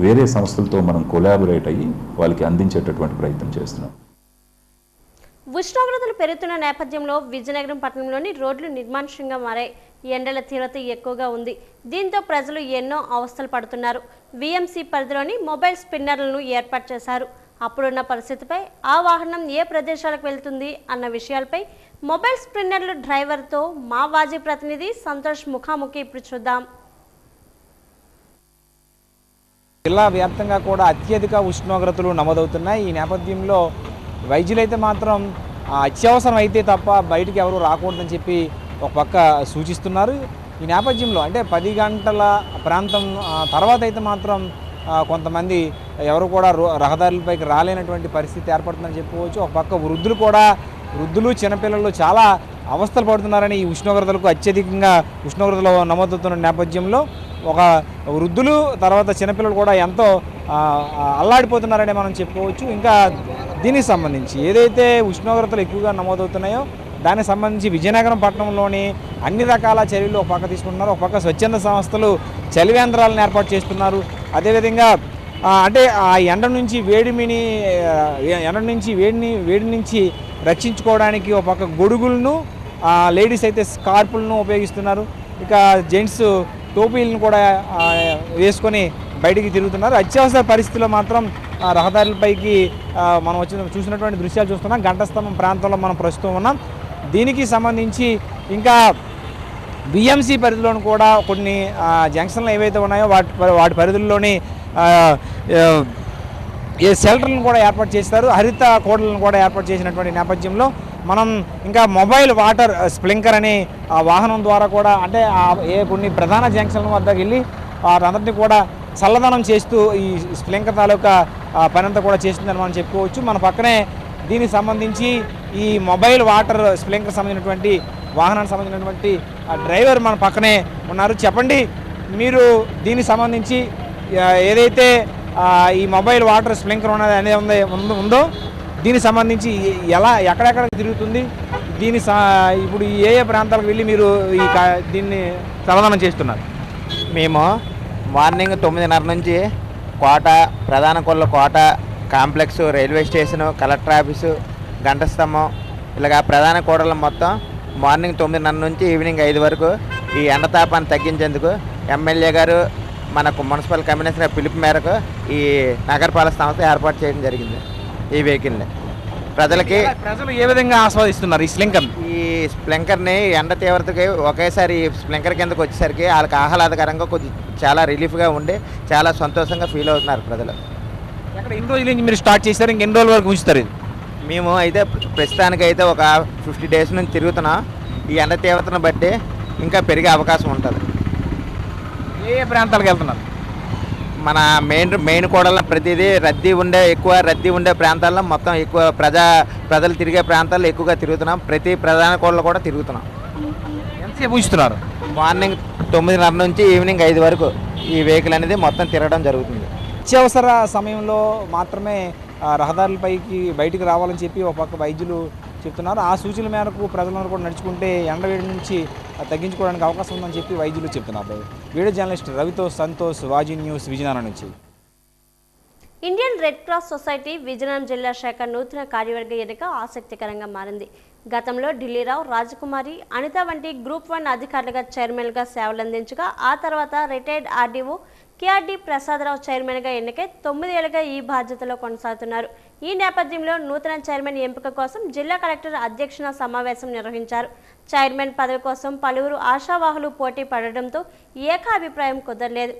G: వేరే సంస్థలతో మనం కొలాబరేట్ అయ్యి వాళ్ళకి అందించేటటువంటి ప్రయత్నం చేస్తున్నాం.
A: ఉష్ణోగ్రతలు పెరుగుతున్న నేపథ్యంలో విజయనగరం పట్టణంలోని రోడ్లు నిర్మానుష్యంగా మారాయి. ఎండల తీవ్రత ఎక్కువగా ఉంది. దీంతో ప్రజలు ఎన్నో అవస్థలు పడుతున్నారు. VMC పరిధిలోని మొబైల్ స్పిన్నర్లను ఏర్పాటు చేశారు. అప్పుడున్న పరిస్థితిపై ఆ వాహనం ఏ ప్రదేశాలకు వెళ్తుంది అన్న విషయాలపై మొబైల్ స్పిన్నర్లు డ్రైవర్తో మా వాజీ ప్రతినిధి సంతోష్ ముఖాముఖి ఇప్పుడు చూద్దాం.
H: జిల్లా వ్యాప్తంగా కూడా అత్యధిక ఉష్ణోగ్రతలు నమోదవుతున్నాయి. ఈ నేపథ్యంలో వైద్యులైతే మాత్రం అత్యవసరం అయితే తప్ప బయటికి ఎవరు రాకూడదని చెప్పి ఒక పక్క సూచిస్తున్నారు. ఈ నేపథ్యంలో అంటే 10 గంటల ప్రాంతం తర్వాత అయితే మాత్రం కొంతమంది ఎవరు కూడా రహదారులపైకి రాలేనటువంటి పరిస్థితి ఏర్పడుతుందని చెప్పుకోవచ్చు. ఒక పక్క వృద్ధులు చిన్నపిల్లలు చాలా అవస్థలు పడుతున్నారని ఈ ఉష్ణోగ్రతలకు అత్యధికంగా ఉష్ణోగ్రతలు నమోదవుతున్న నేపథ్యంలో ఒక వృద్ధులు తర్వాత చిన్నపిల్లలు కూడా ఎంతో అల్లాడిపోతున్నారని మనం చెప్పుకోవచ్చు. ఇంకా దీనికి సంబంధించి ఏదైతే ఉష్ణోగ్రతలు ఎక్కువగా నమోదవుతున్నాయో దానికి సంబంధించి విజయనగరం పట్టణంలోని అన్ని రకాల చర్యలు ఒక పక్క తీసుకుంటున్నారు. ఒక పక్క స్వచ్ఛంద సంస్థలు చలివేంద్రాలను ఏర్పాటు చేస్తున్నారు. అదేవిధంగా అంటే ఆ ఎండ నుంచి వేడి నుంచి రక్షించుకోవడానికి ఒక పక్క గొడుగులను, లేడీస్ అయితే స్కార్పులను ఉపయోగిస్తున్నారు. ఇక జెంట్స్ టోపీలను కూడా వేసుకొని బయటికి తిరుగుతున్నారు. అత్యవసర పరిస్థితుల్లో మాత్రం రహదారులపైకి మనం చూసినటువంటి దృశ్యాలు చూస్తున్నాం. గంటస్తంభం ప్రాంతంలో మనం ప్రస్తుతం ఉన్నాం. దీనికి సంబంధించి ఇంకా VMC పరిధిలోని కూడా కొన్ని జంక్షన్లు ఏవైతే ఉన్నాయో వాటి పరిధుల్లోని షెల్టర్లను కూడా ఏర్పాటు చేస్తారు. హరిత కోడలను కూడా ఏర్పాటు చేసినటువంటి నేపథ్యంలో మనం ఇంకా మొబైల్ వాటర్ స్ప్రింక్లర్ అనే వాహనం ద్వారా కూడా అంటే కొన్ని ప్రధాన జంక్షన్ల వద్దకు వెళ్ళి వారందరినీ కూడా చల్లదనం చేస్తూ ఈ స్ప్రింక్లర్ తాలూకా పనంతా కూడా చేస్తుందని మనం చెప్పుకోవచ్చు. మన పక్కనే దీనికి సంబంధించి ఈ మొబైల్ వాటర్ స్ప్రింక్లర్ సంబంధించినటువంటి వాహనానికి సంబంధించినటువంటి డ్రైవర్ మన పక్కనే ఉన్నారు. చెప్పండి, మీరు దీనికి సంబంధించి ఏదైతే ఈ మొబైల్ వాటర్ స్ప్రింక్లర్ ఉన్నది అనేది ఉందో దీనికి సంబంధించి ఎక్కడెక్కడ తిరుగుతుంది, ఇప్పుడు ఏ ప్రాంతాలకు వెళ్ళి మీరు దీన్ని చల్లదనం చేస్తున్నారు?
I: మేము మార్నింగ్ 9:30 నుంచి కోట, ప్రధాన కొల్ల కోట complex, railway station, collector office, గంట స్తంభం ఇలాగ ప్రధాన కూడలు మొత్తం మార్నింగ్ 9:30 నుంచి ఈవినింగ్ 5 వరకు ఈ ఎండతాపాన్ని తగ్గించేందుకు ఎమ్మెల్యే గారు మనకు మున్సిపల్ కమిషనర్ పిలుపు మేరకు ఈ నగరపాలక సంస్థ ఏర్పాటు చేయడం జరిగింది. ఈ వెహికల్ని
H: ప్రజలు ఏ విధంగా ఆస్వాదిస్తున్నారు ఈ
I: స్ప్లింకర్ని ఎండ తీవ్రతకి ఒకేసారి ఈ స్ప్లింకర్ కిందకు వచ్చేసరికి వాళ్ళకి ఆహ్లాదకరంగా కొంచెం చాలా రిలీఫ్గా ఉండి చాలా సంతోషంగా ఫీల్ అవుతున్నారు ప్రజలు.
H: ఎన్ని రోజుల నుంచి మీరు స్టార్ట్ చేశారు, ఇంకెన్ని రోజుల వరకు ఉంచుతారు ఇది?
I: మేము అయితే ప్రస్తుతానికైతే ఒక 50 డేస్ నుంచి తిరుగుతున్నాం. ఈ ఎండ తీవ్రతను బట్టి ఇంకా పెరిగే అవకాశం ఉంటుంది.
H: ఏ ప్రాంతాలకు వెళ్తున్నారు?
I: మన మెయిన్ కూడల ప్రతిదీ ఎక్కువ రద్దీ ఉండే ప్రాంతాల్లో మొత్తం ఎక్కువ ప్రజలు తిరిగే ప్రాంతాల్లో ఎక్కువగా తిరుగుతున్నాం. ప్రతి ప్రధాన కూడలు కూడా తిరుగుతున్నాం.
H: ఎంతసేపు ఉంచుతున్నారు?
I: మార్నింగ్ 9:30 నుంచి ఈవినింగ్ 5 వరకు ఈ వెహికల్ అనేది మొత్తం తిరగడం జరుగుతుంది.
H: అత్యవసర సమయంలో మాత్రమే రహదారులపైకి బయటికి రావాలని చెప్పి ఒక పక్క వైద్యులు చెప్తున్నారు. ఆ సూచనల మేరకు ప్రజలందరూ కూడా నడుచుకుంటే ఎండవేడి నుంచి తగ్గించుకోవడానికి అవకాశం ఉందని చెప్పి వైద్యులు చెప్తున్నారు. వీడియో జర్నలిస్ట్ రవితో సంతోష్, వాజీ న్యూస్, విజయనగరం నుంచి.
A: Indian red cross society Vizianagaram జిల్లా శాఖ నూతన కార్యవర్గ ఎన్నిక ఆసక్తికరంగా మారింది. గతంలో ఢిల్లీరావు, రాజకుమారి, అనిత వంటి గ్రూప్ 1 అధికారులుగా చైర్మన్గా సేవలందించగా ఆ తర్వాత రిటైర్డ్ ఆర్డీఓ కేఆర్డి ప్రసాదరావు చైర్మన్గా ఎన్నికై 9 ఏళ్లుగా ఈ బాధ్యతలో కొనసాగుతున్నారు. ఈ నేపథ్యంలో నూతన చైర్మన్ ఎంపిక కోసం జిల్లా కలెక్టర్ అధ్యక్షన సమావేశం నిర్వహించారు. చైర్మన్ పదవి కోసం పలువురు ఆశావాహులు పోటీ పడడంతో ఏకాభిప్రాయం కుదరలేదు.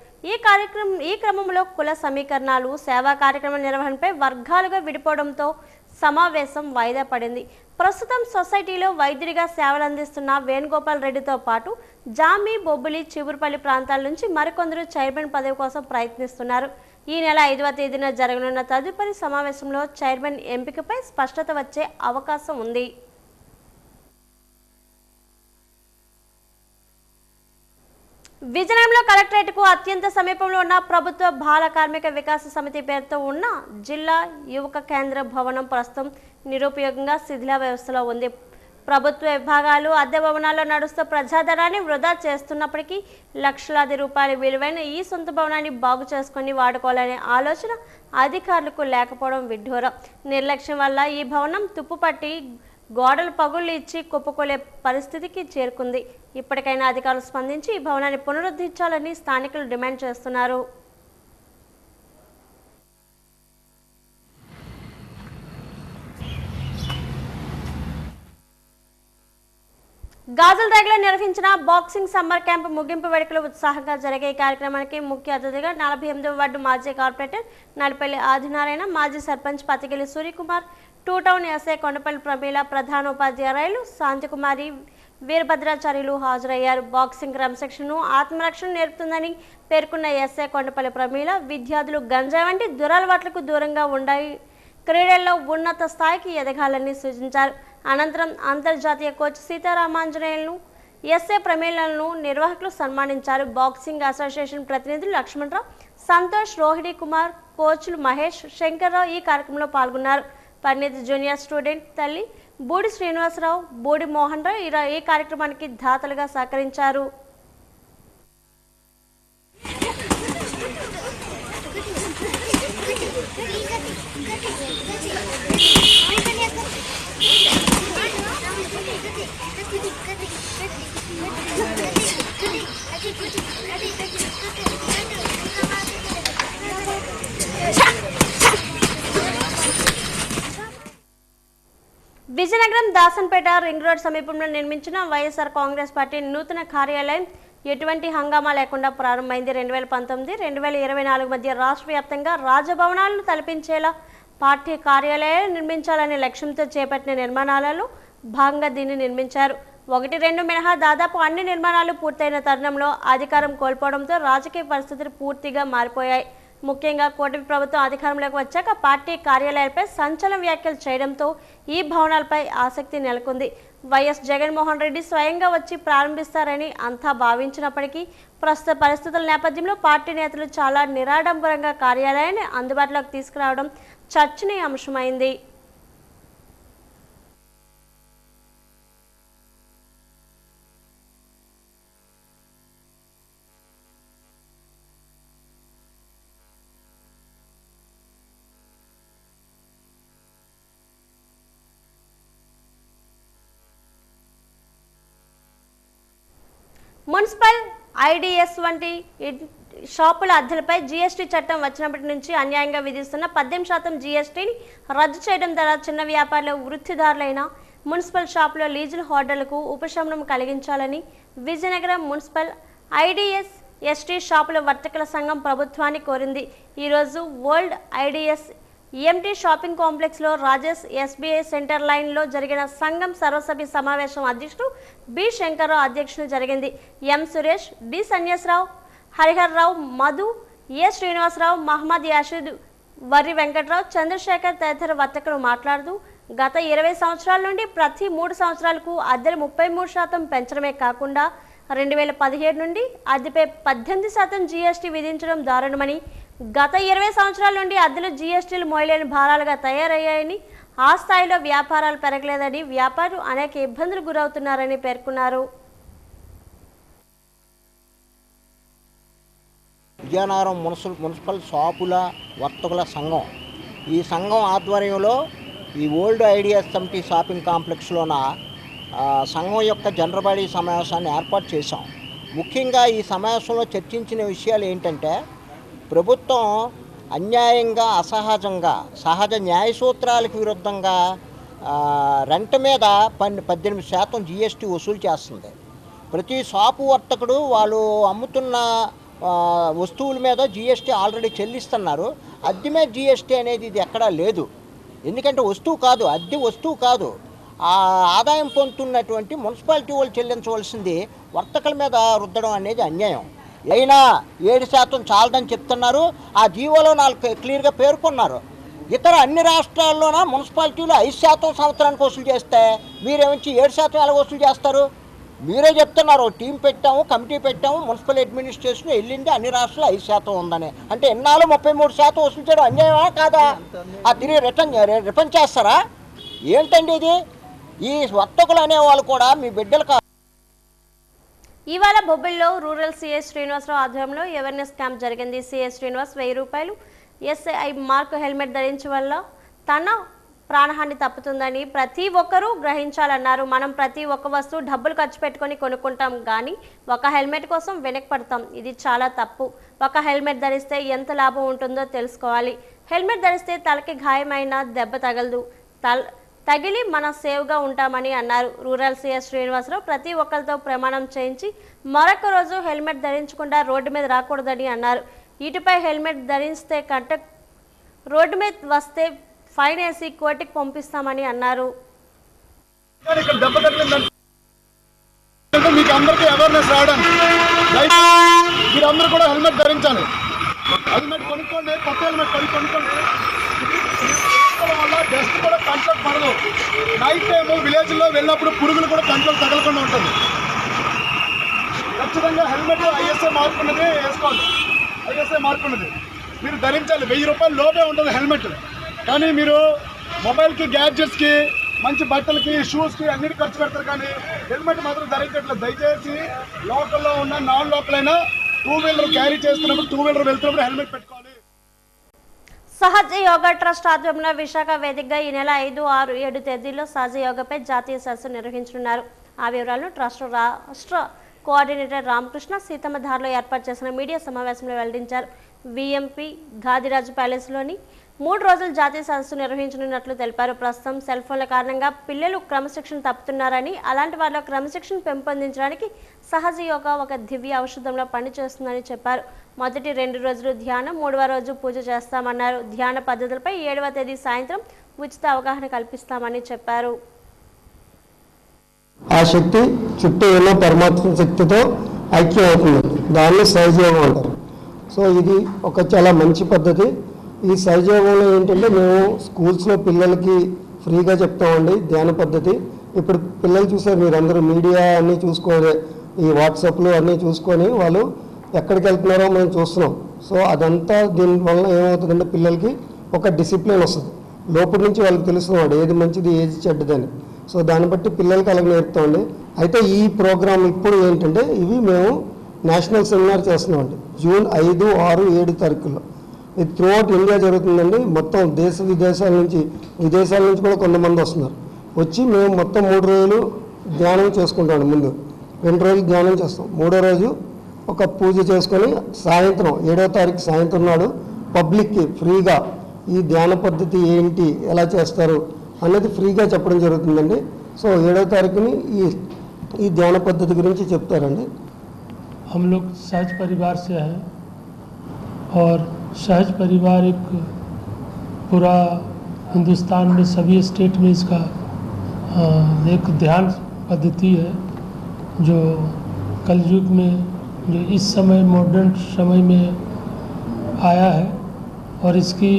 A: ఈ క్రమంలో కుల సమీకరణాలు, సేవా కార్యక్రమాల నిర్వహణపై వర్గాలుగా విడిపోవడంతో సమావేశం వాయిదా పడింది. ప్రస్తుతం సొసైటీలో వైద్యుడిగా సేవలందిస్తున్న వేణుగోపాల్ రెడ్డితో పాటు జామి, బొబ్బిలి, చివురుపల్లి ప్రాంతాల నుంచి మరికొందరు చైర్మన్ పదవి కోసం ప్రయత్నిస్తున్నారు. ఈ నెల 5వ తేదీన జరగనున్న తదుపరి సమావేశంలో చైర్మన్ ఎంపికపై స్పష్టత వచ్చే అవకాశం ఉంది. విజయనగరంలో కలెక్టరేట్కు అత్యంత సమీపంలో ఉన్న ప్రభుత్వ బాల కార్మిక వికాస సమితి పేరుతో ఉన్న జిల్లా యువక కేంద్ర భవనం ప్రస్తుతం నిరుపయోగంగా శిథిల వ్యవస్థలో ఉంది. ప్రభుత్వ విభాగాలు అద్దె భవనాల్లో నడుస్తూ ప్రజాధనాన్ని వృధా చేస్తున్నప్పటికీ లక్షలాది రూపాయల విలువైన ఈ సొంత భవనాన్ని బాగు చేసుకుని వాడుకోవాలనే ఆలోచన అధికారులకు లేకపోవడం విడ్డూరం. నిర్లక్ష్యం వల్ల ఈ భవనం తుప్పుపట్టి గోడలు పగుళ్ళు ఇచ్చి కుప్పకూలే పరిస్థితికి చేరుకుంది. ఇప్పటికైనా అధికారులు స్పందించి ఈ భవనాన్ని పునరుద్ధరించాలని స్థానికులు డిమాండ్ చేస్తున్నారు. గాజులరేగలో నిర్వహించిన బాక్సింగ్ సమ్మర్ క్యాంప్ ముగింపు వేడుకలు ఉత్సాహంగా జరిగే ఈ కార్యక్రమానికి ముఖ్య అతిథిగా 48వ వార్డు మాజీ కార్పొరేటర్ నలపల్లి ఆదినారాయణ, మాజీ సర్పంచ్ పతికిలి సూర్యకుమార్, 2 టౌన్ ఎస్ఐ కొండపల్లి ప్రమీల, ప్రధాన ఉపాధ్యాయులు శాంతికుమారి, వీరభద్రాచార్యులు హాజరయ్యారు. బాక్సింగ్ క్రమశిక్షణను, ఆత్మరక్షణ నేర్పుతుందని పేర్కొన్న ఎస్ఐ కొండపల్లి ప్రమీల విద్యార్థులు గంజాయి వంటి దురలవాట్లకు దూరంగా ఉండాలి, క్రీడల్లో ఉన్నత స్థాయికి ఎదగాలని సూచించారు. అనంతరం అంతర్జాతీయ కోచ్ సీతారామాంజనేయులను, ఎస్ఏ ప్రమీలను నిర్వాహకులు సన్మానించారు. బాక్సింగ్ అసోసియేషన్ ప్రతినిధులు లక్ష్మణరావు, సంతోష్, రోహిణి కుమార్, కోచ్లు మహేష్, శంకర్రావు ఈ కార్యక్రమంలో పాల్గొన్నారు. పరిణితి జూనియర్ స్టూడెంట్ తల్లి బూడి శ్రీనివాసరావు, బూడి మోహన్ రావు ఈ కార్యక్రమానికి దాతలుగా సహకరించారు. విజయనగరం దాసన్పేట రింగ్ రోడ్ సమీపంలో నిర్మించిన వైఎస్ఆర్ కాంగ్రెస్ పార్టీ నూతన కార్యాలయం ఎటువంటి హంగామా లేకుండా ప్రారంభమైంది. 2019-2024 మధ్య రాష్ట్ర వ్యాప్తంగా రాజభవనాలను తలపించేలా పార్టీ కార్యాలయాలు నిర్మించాలనే లక్ష్యంతో చేపట్టిన నిర్మాణాలలో భాగంగా దీన్ని నిర్మించారు. 1-2 మినహా దాదాపు అన్ని నిర్మాణాలు పూర్తయిన తరుణంలో అధికారం కోల్పోవడంతో రాజకీయ పరిస్థితులు పూర్తిగా మారిపోయాయి. ముఖ్యంగా కూటమి ప్రభుత్వం అధికారంలోకి వచ్చాక పార్టీ కార్యాలయాలపై సంచలన వ్యాఖ్యలు చేయడంతో ఈ భవనాలపై ఆసక్తి నెలకొంది. వైఎస్ జగన్మోహన్ రెడ్డి స్వయంగా వచ్చి ప్రారంభిస్తారని అంతా భావించినప్పటికీ ప్రస్తుత పరిస్థితుల నేపథ్యంలో పార్టీ నేతలు చాలా నిరాడంబరంగా కార్యాలయాన్ని అందుబాటులోకి తీసుకురావడం చర్చనీయాంశమైంది. మున్సిపల్, ఐడిఎస్ వంటి షాపుల అద్దెలపై జీఎస్టీ చట్టం వచ్చినప్పటి నుంచి అన్యాయంగా విధిస్తున్న 18% జీఎస్టీని రద్దు చేయడం ద్వారా చిన్న వ్యాపారులు, వృత్తిదారులైన మున్సిపల్ షాపుల లీజుల హోల్డర్లకు ఉపశమనం కలిగించాలని విజయనగరం మున్సిపల్, ఐడిఎస్, ఎస్టీ షాపుల వర్తకుల సంఘం ప్రభుత్వాన్ని కోరింది. ఈరోజు వరల్డ్ ఐడిఎస్ ఎంటీ షాపింగ్ కాంప్లెక్స్లో రాజేష్ ఎస్బీఐ సెంటర్ లైన్లో జరిగిన సంఘం సర్వసభ్య సమావేశం అధ్యక్షుడు బి శంకర్రావు అధ్యక్షులు జరిగింది. ఎం సురేష్, డి సన్యాసరావు, హరిహర్రావు, మధు, ఏ శ్రీనివాసరావు, మహమ్మద్ యాషిద్, వర్రి వెంకట్రావు, చంద్రశేఖర్ తదితర వర్తకులు మాట్లాడుతూ గత 20 సంవత్సరాల నుండి ప్రతి 3 సంవత్సరాలకు అద్దెలు 33% పెంచడమే కాకుండా 2017 నుండి అద్దెపై 18% జీఎస్టీ విధించడం దారుణమని, గత 20 సంవత్సరాల నుండి అద్దెలు జీఎస్టీలు మోయలేని భారాలుగా తయారయ్యాయని, ఆ స్థాయిలో వ్యాపారాలు పెరగలేదని, వ్యాపారులు అనేక ఇబ్బందులు గురవుతున్నారని పేర్కొన్నారు.
J: విజయనగరం మున్సిపల్ షాపుల వర్తకుల సంఘం, ఈ సంఘం ఆధ్వర్యంలో ఈ ఓల్డ్ ఐడియాస్ ఎంటీ షాపింగ్ కాంప్లెక్స్లోన సంఘం యొక్క జనరల్ బాడీ సమావేశాన్ని ఏర్పాటు చేశాం. ముఖ్యంగా ఈ సమావేశంలో చర్చించిన విషయాలు ఏంటంటే, ప్రభుత్వం అన్యాయంగా, అసహజంగా, సహజ న్యాయ సూత్రాలకు విరుద్ధంగా రెంట్ మీద 18% జీఎస్టీ వసూలు చేస్తుంది. ప్రతి షాపు వర్తకుడు వాళ్ళు అమ్ముతున్న వస్తువుల మీద జీఎస్టీ ఆల్రెడీ చెల్లిస్తున్నారు. అద్దె మీద జీఎస్టీ అనేది ఇది ఎక్కడా లేదు. ఎందుకంటే వస్తువు కాదు, అద్దె వస్తువు కాదు. ఆ ఆదాయం పొందుతున్నటువంటి మున్సిపాలిటీ వాళ్ళు చెల్లించవలసింది వర్తకుల మీద రుద్దడం అనేది అన్యాయం. అయినా 7% చాలదని చెప్తున్నారు. ఆ జీవోలో 4 క్లియర్గా పేర్కొన్నారు. ఇతర అన్ని రాష్ట్రాల్లోన మున్సిపాలిటీలు 5% సంవత్సరానికి వసూలు చేస్తే మీరేమించి 7% ఎలా వసూలు చేస్తారు? మీరే చెప్తున్నారు. టీం పెట్టాము, కమిటీ పెట్టాము, మున్సిపల్ అడ్మినిస్ట్రేషన్ వెళ్ళింది, అన్ని రాష్ట్రాలు 5% ఉందని. అంటే ఎన్నాళ్ళు 33% వసూలు చేయడం అన్యాయమా కాదా? ఆ తిరిగి రిటర్న్ చేస్తారా? ఏంటండి ఇది? ఈ వర్తకులు అనేవాళ్ళు కూడా మీ బిడ్డలు.
A: ఇవాళ బొబ్బిల్లో రూరల్ సిఐ శ్రీనివాసరావు ఆధ్వర్యంలో అవేర్నెస్ క్యాంప్ జరిగింది. సిఐ శ్రీనివాస్ 1000 రూపాయలు ఎస్ఐ మార్క్ హెల్మెట్ ధరించడం వల్ల తన ప్రాణహాని తప్పుతుందని ప్రతి ఒక్కరూ గ్రహించాలన్నారు. మనం ప్రతి ఒక్క వస్తువు డబ్బులు ఖర్చు పెట్టుకొని కొనుక్కుంటాం, కానీ ఒక హెల్మెట్ కోసం వెనక్కి ఇది చాలా తప్పు. ఒక హెల్మెట్ ధరిస్తే ఎంత లాభం ఉంటుందో తెలుసుకోవాలి. హెల్మెట్ ధరిస్తే తలకి గాయమైన దెబ్బ తగలదు, తగిలి మనం సేవ్గా ఉంటామని అన్నారు. రూరల్ సిఐ శ్రీనివాసరావు ప్రతి ఒక్కరితో ప్రమాణం చేయించి మరొక రోజు హెల్మెట్ ధరించకుండా రోడ్డు మీద రాకూడదని అన్నారు. ఇటుపై హెల్మెట్ ధరిస్తే రోడ్డు మీద వస్తే ఫైన్ వేసి కోర్టుకి పంపిస్తామని అన్నారు.
K: మీకు అందరికీ అవేర్నెస్ రావడానికి మీరందరూ కూడా హెల్మెట్ ధరించాలి. హెల్మెట్ కొనుక్కోండి, కొత్త హెల్మెట్ కొనుక్కోండి. వల్ల డస్ట్ కూడా కంట్రోల్ పడదు. నైట్ టైము విలేజ్లో వెళ్ళినప్పుడు పురుగులు కూడా కంట్రోల్ తగలకుండా ఉంటుంది. ఖచ్చితంగా హెల్మెట్ ఐఎస్ఐ మార్క్ ఉన్నది వేసుకోండి. ఐఎస్ఐ మార్క్ ఉన్నది మీరు ధరించాలి. 1000 రూపాయలు లోపే ఉంటుంది హెల్మెట్. కానీ మీరు మొబైల్కి, గ్యాడ్జెట్స్కి, మంచి బట్టలకి, షూస్కి అన్నిటి ఖర్చు పెడతారు, కానీ హెల్మెట్ మాత్రం ధరించట్లేదు. దయచేసి లోకల్లో ఉన్న నాన్ లోకల్ అయినా 2 వీలర్ క్యారీ చేస్తున్నప్పుడు, 2 వీలర్ వెళ్తున్నప్పుడు హెల్మెట్ పెట్టుకోవాలి.
A: సహజ యోగా ట్రస్ట్ ఆధ్వర్యంలో విశాఖ వేదికగా ఈ నెల 5, 6, 7 తేదీల్లో సహజ యోగాపై జాతీయ సదస్సు నిర్వహించనున్నారు. ఆ వివరాలను ట్రస్ట్ రాష్ట్ర కోఆర్డినేటర్ రామకృష్ణ సీతమ్మధారలో ఏర్పాటు చేసిన మీడియా సమావేశంలో వెల్లడించారు. విఎంపీ గాదిరాజు ప్యాలెస్లోని 3 రోజుల జాతీయ సదస్సు నిర్వహించనున్నట్లు తెలిపారు. ప్రస్తుతం సెల్ ఫోన్ల కారణంగా పిల్లలు క్రమశిక్షణ తప్పుతున్నారని, అలాంటి వారిలో క్రమశిక్షణ పెంపొందించడానికి సహజ యోగా ఒక దివ్య ఔషధంలో పనిచేస్తుందని చెప్పారు. మొదటి 2 రోజులు ధ్యానం, 3వ రోజు పూజ చేస్తామన్నారు. ధ్యాన పద్ధతులపై 7వ తేదీ సాయంత్రం ఉచిత అవగాహన కల్పిస్తామని చెప్పారు.
L: ఆ శక్తి చుట్టూ ఉన్న పరమాత్మ శక్తితో ఐక్యం అవుతుంది. దాన్ని సహజయోగం అంటారు. సో ఇది ఒక చాలా మంచి పద్ధతి. ఈ సహజయోగంలో ఏంటంటే మేము స్కూల్స్లో పిల్లలకి ఫ్రీగా చెప్తామండి ధ్యాన పద్ధతి. ఇప్పుడు పిల్లలు చూసారు మీరందరూ మీడియా అన్నీ చూసుకొని ఈ వాట్సాప్లు అన్నీ చూసుకొని వాళ్ళు ఎక్కడికి వెళ్తున్నారో మేము చూస్తున్నాం. సో అదంతా దీనివల్ల ఏమవుతుందంటే పిల్లలకి ఒక డిసిప్లిన్ వస్తుంది. లోపల నుంచి వాళ్ళకి తెలుస్తున్నాడు ఏది మంచిది ఏది చెడ్డదని. సో దాన్ని బట్టి పిల్లలకి అలాగే నేర్పుతామండి. అయితే ఈ ప్రోగ్రామ్ ఇప్పుడు ఏంటంటే ఇవి మేము నేషనల్ సెమినార్ చేస్తున్నామండి జూన్ 5, 6, 7 తారీఖుల్లో. ఇది త్రూ అవుట్ ఇండియా జరుగుతుందండి. మొత్తం విదేశాల నుంచి కూడా కొంతమంది వస్తున్నారు. వచ్చి మేము మొత్తం 3 రోజులు ధ్యానం చేసుకుంటాం. ముందు 2 రోజులు ధ్యానం చేస్తాం. 3వ రోజు ఒక పూజ చేసుకొని సాయంత్రం 7వ తారీఖు సాయంత్రం నాడు పబ్లిక్కి ఫ్రీగా ఈ ధ్యాన పద్ధతి ఏంటి ఎలా చేస్తారు అన్నది ఫ్రీగా చెప్పడం జరుగుతుందండి. సో 7వ తారీఖుని ఈ ధ్యాన పద్ధతి గురించి చెప్తారండి.
M: हम लोग सहज परिवार से हैं और सहज परिवार एक पूरा हिंदुस्तान में सभी स्टेट में इसका एक ध्यान पद्धति है जो कलयुग में जो इस समय मॉडर्न समय में आया है और इसकी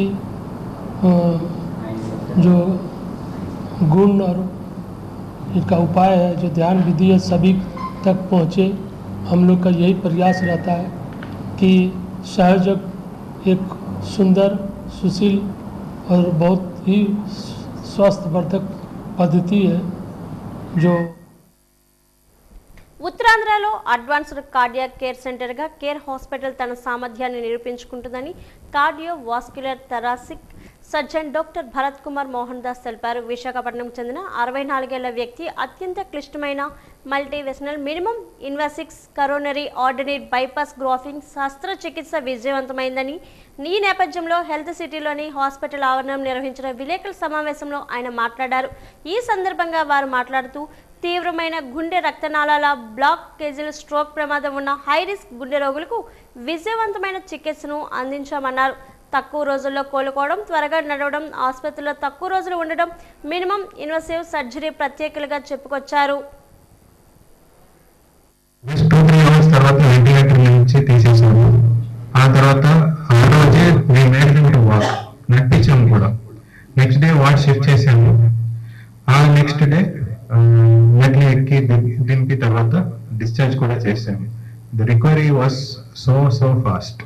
M: जो गुण और इसका उपाय है जो ध्यान विधि है सभी तक पहुँचे। हम लोग का यही प्रयास रहता है कि सहयोग एक सुंदर सुशील और बहुत ही स्वास्थ्यवर्धक पद्धति है जो
A: ఉత్తరాంధ్రలో అడ్వాన్స్డ్ కార్డియాక్ కేర్ సెంటర్గా కేర్ హాస్పిటల్ తన సామర్థ్యాన్ని నిరూపించుకుంటుందని cardio vascular thoracic surgeon doctor Bharat Kumar Mohan Das తెలిపారు. విశాఖపట్నంకు చెందిన 64 ఏళ్ల వ్యక్తి అత్యంత క్లిష్టమైన మల్టీవెసనల్ minimum invasive coronary ordinary bypass grafting శస్త్రచికిత్స విజయవంతమైందని ఈ నేపథ్యంలో హెల్త్ సిటీలోని హాస్పిటల్ ఆవరణం నిర్వహించిన విలేకరుల సమావేశంలో ఆయన మాట్లాడారు. ఈ సందర్భంగా వారు మాట్లాడుతూ తీవ్రమైన గుండె రక్తనాళాల బ్లాక్ కేజీల స్ట్రోక్ ప్రమాదం ఉన్న హై రిస్క్ గుండె రోగులకు విజయవంతమైన చికిత్సను అందించామన్నారు. తక్కువ రోజుల్లో కోలుకోవడం, త్వరగా నడవడం, ఆసుపత్రిలో తక్కువ రోజులు ఉండడం మినిమం ఇన్వెసివ్ సర్జరీ ప్రత్యేకలుగా చెప్పుకొచ్చారు.
N: తర్వాత వెంటిలేటర్ నుంచి తీసేసాము. ఆ తర్వాత ఆ రోజే మేము మేడ్ వాక్ నట్టించాము కూడా. నెక్స్ట్ డే వార్డ్ షిఫ్ట్ చేసాము. ఆ నెక్స్ట్ డే మెట్లు ఎక్కి దింపి తర్వాత డిశ్చార్జ్ కూడా చేసాము. The recovery was so fast.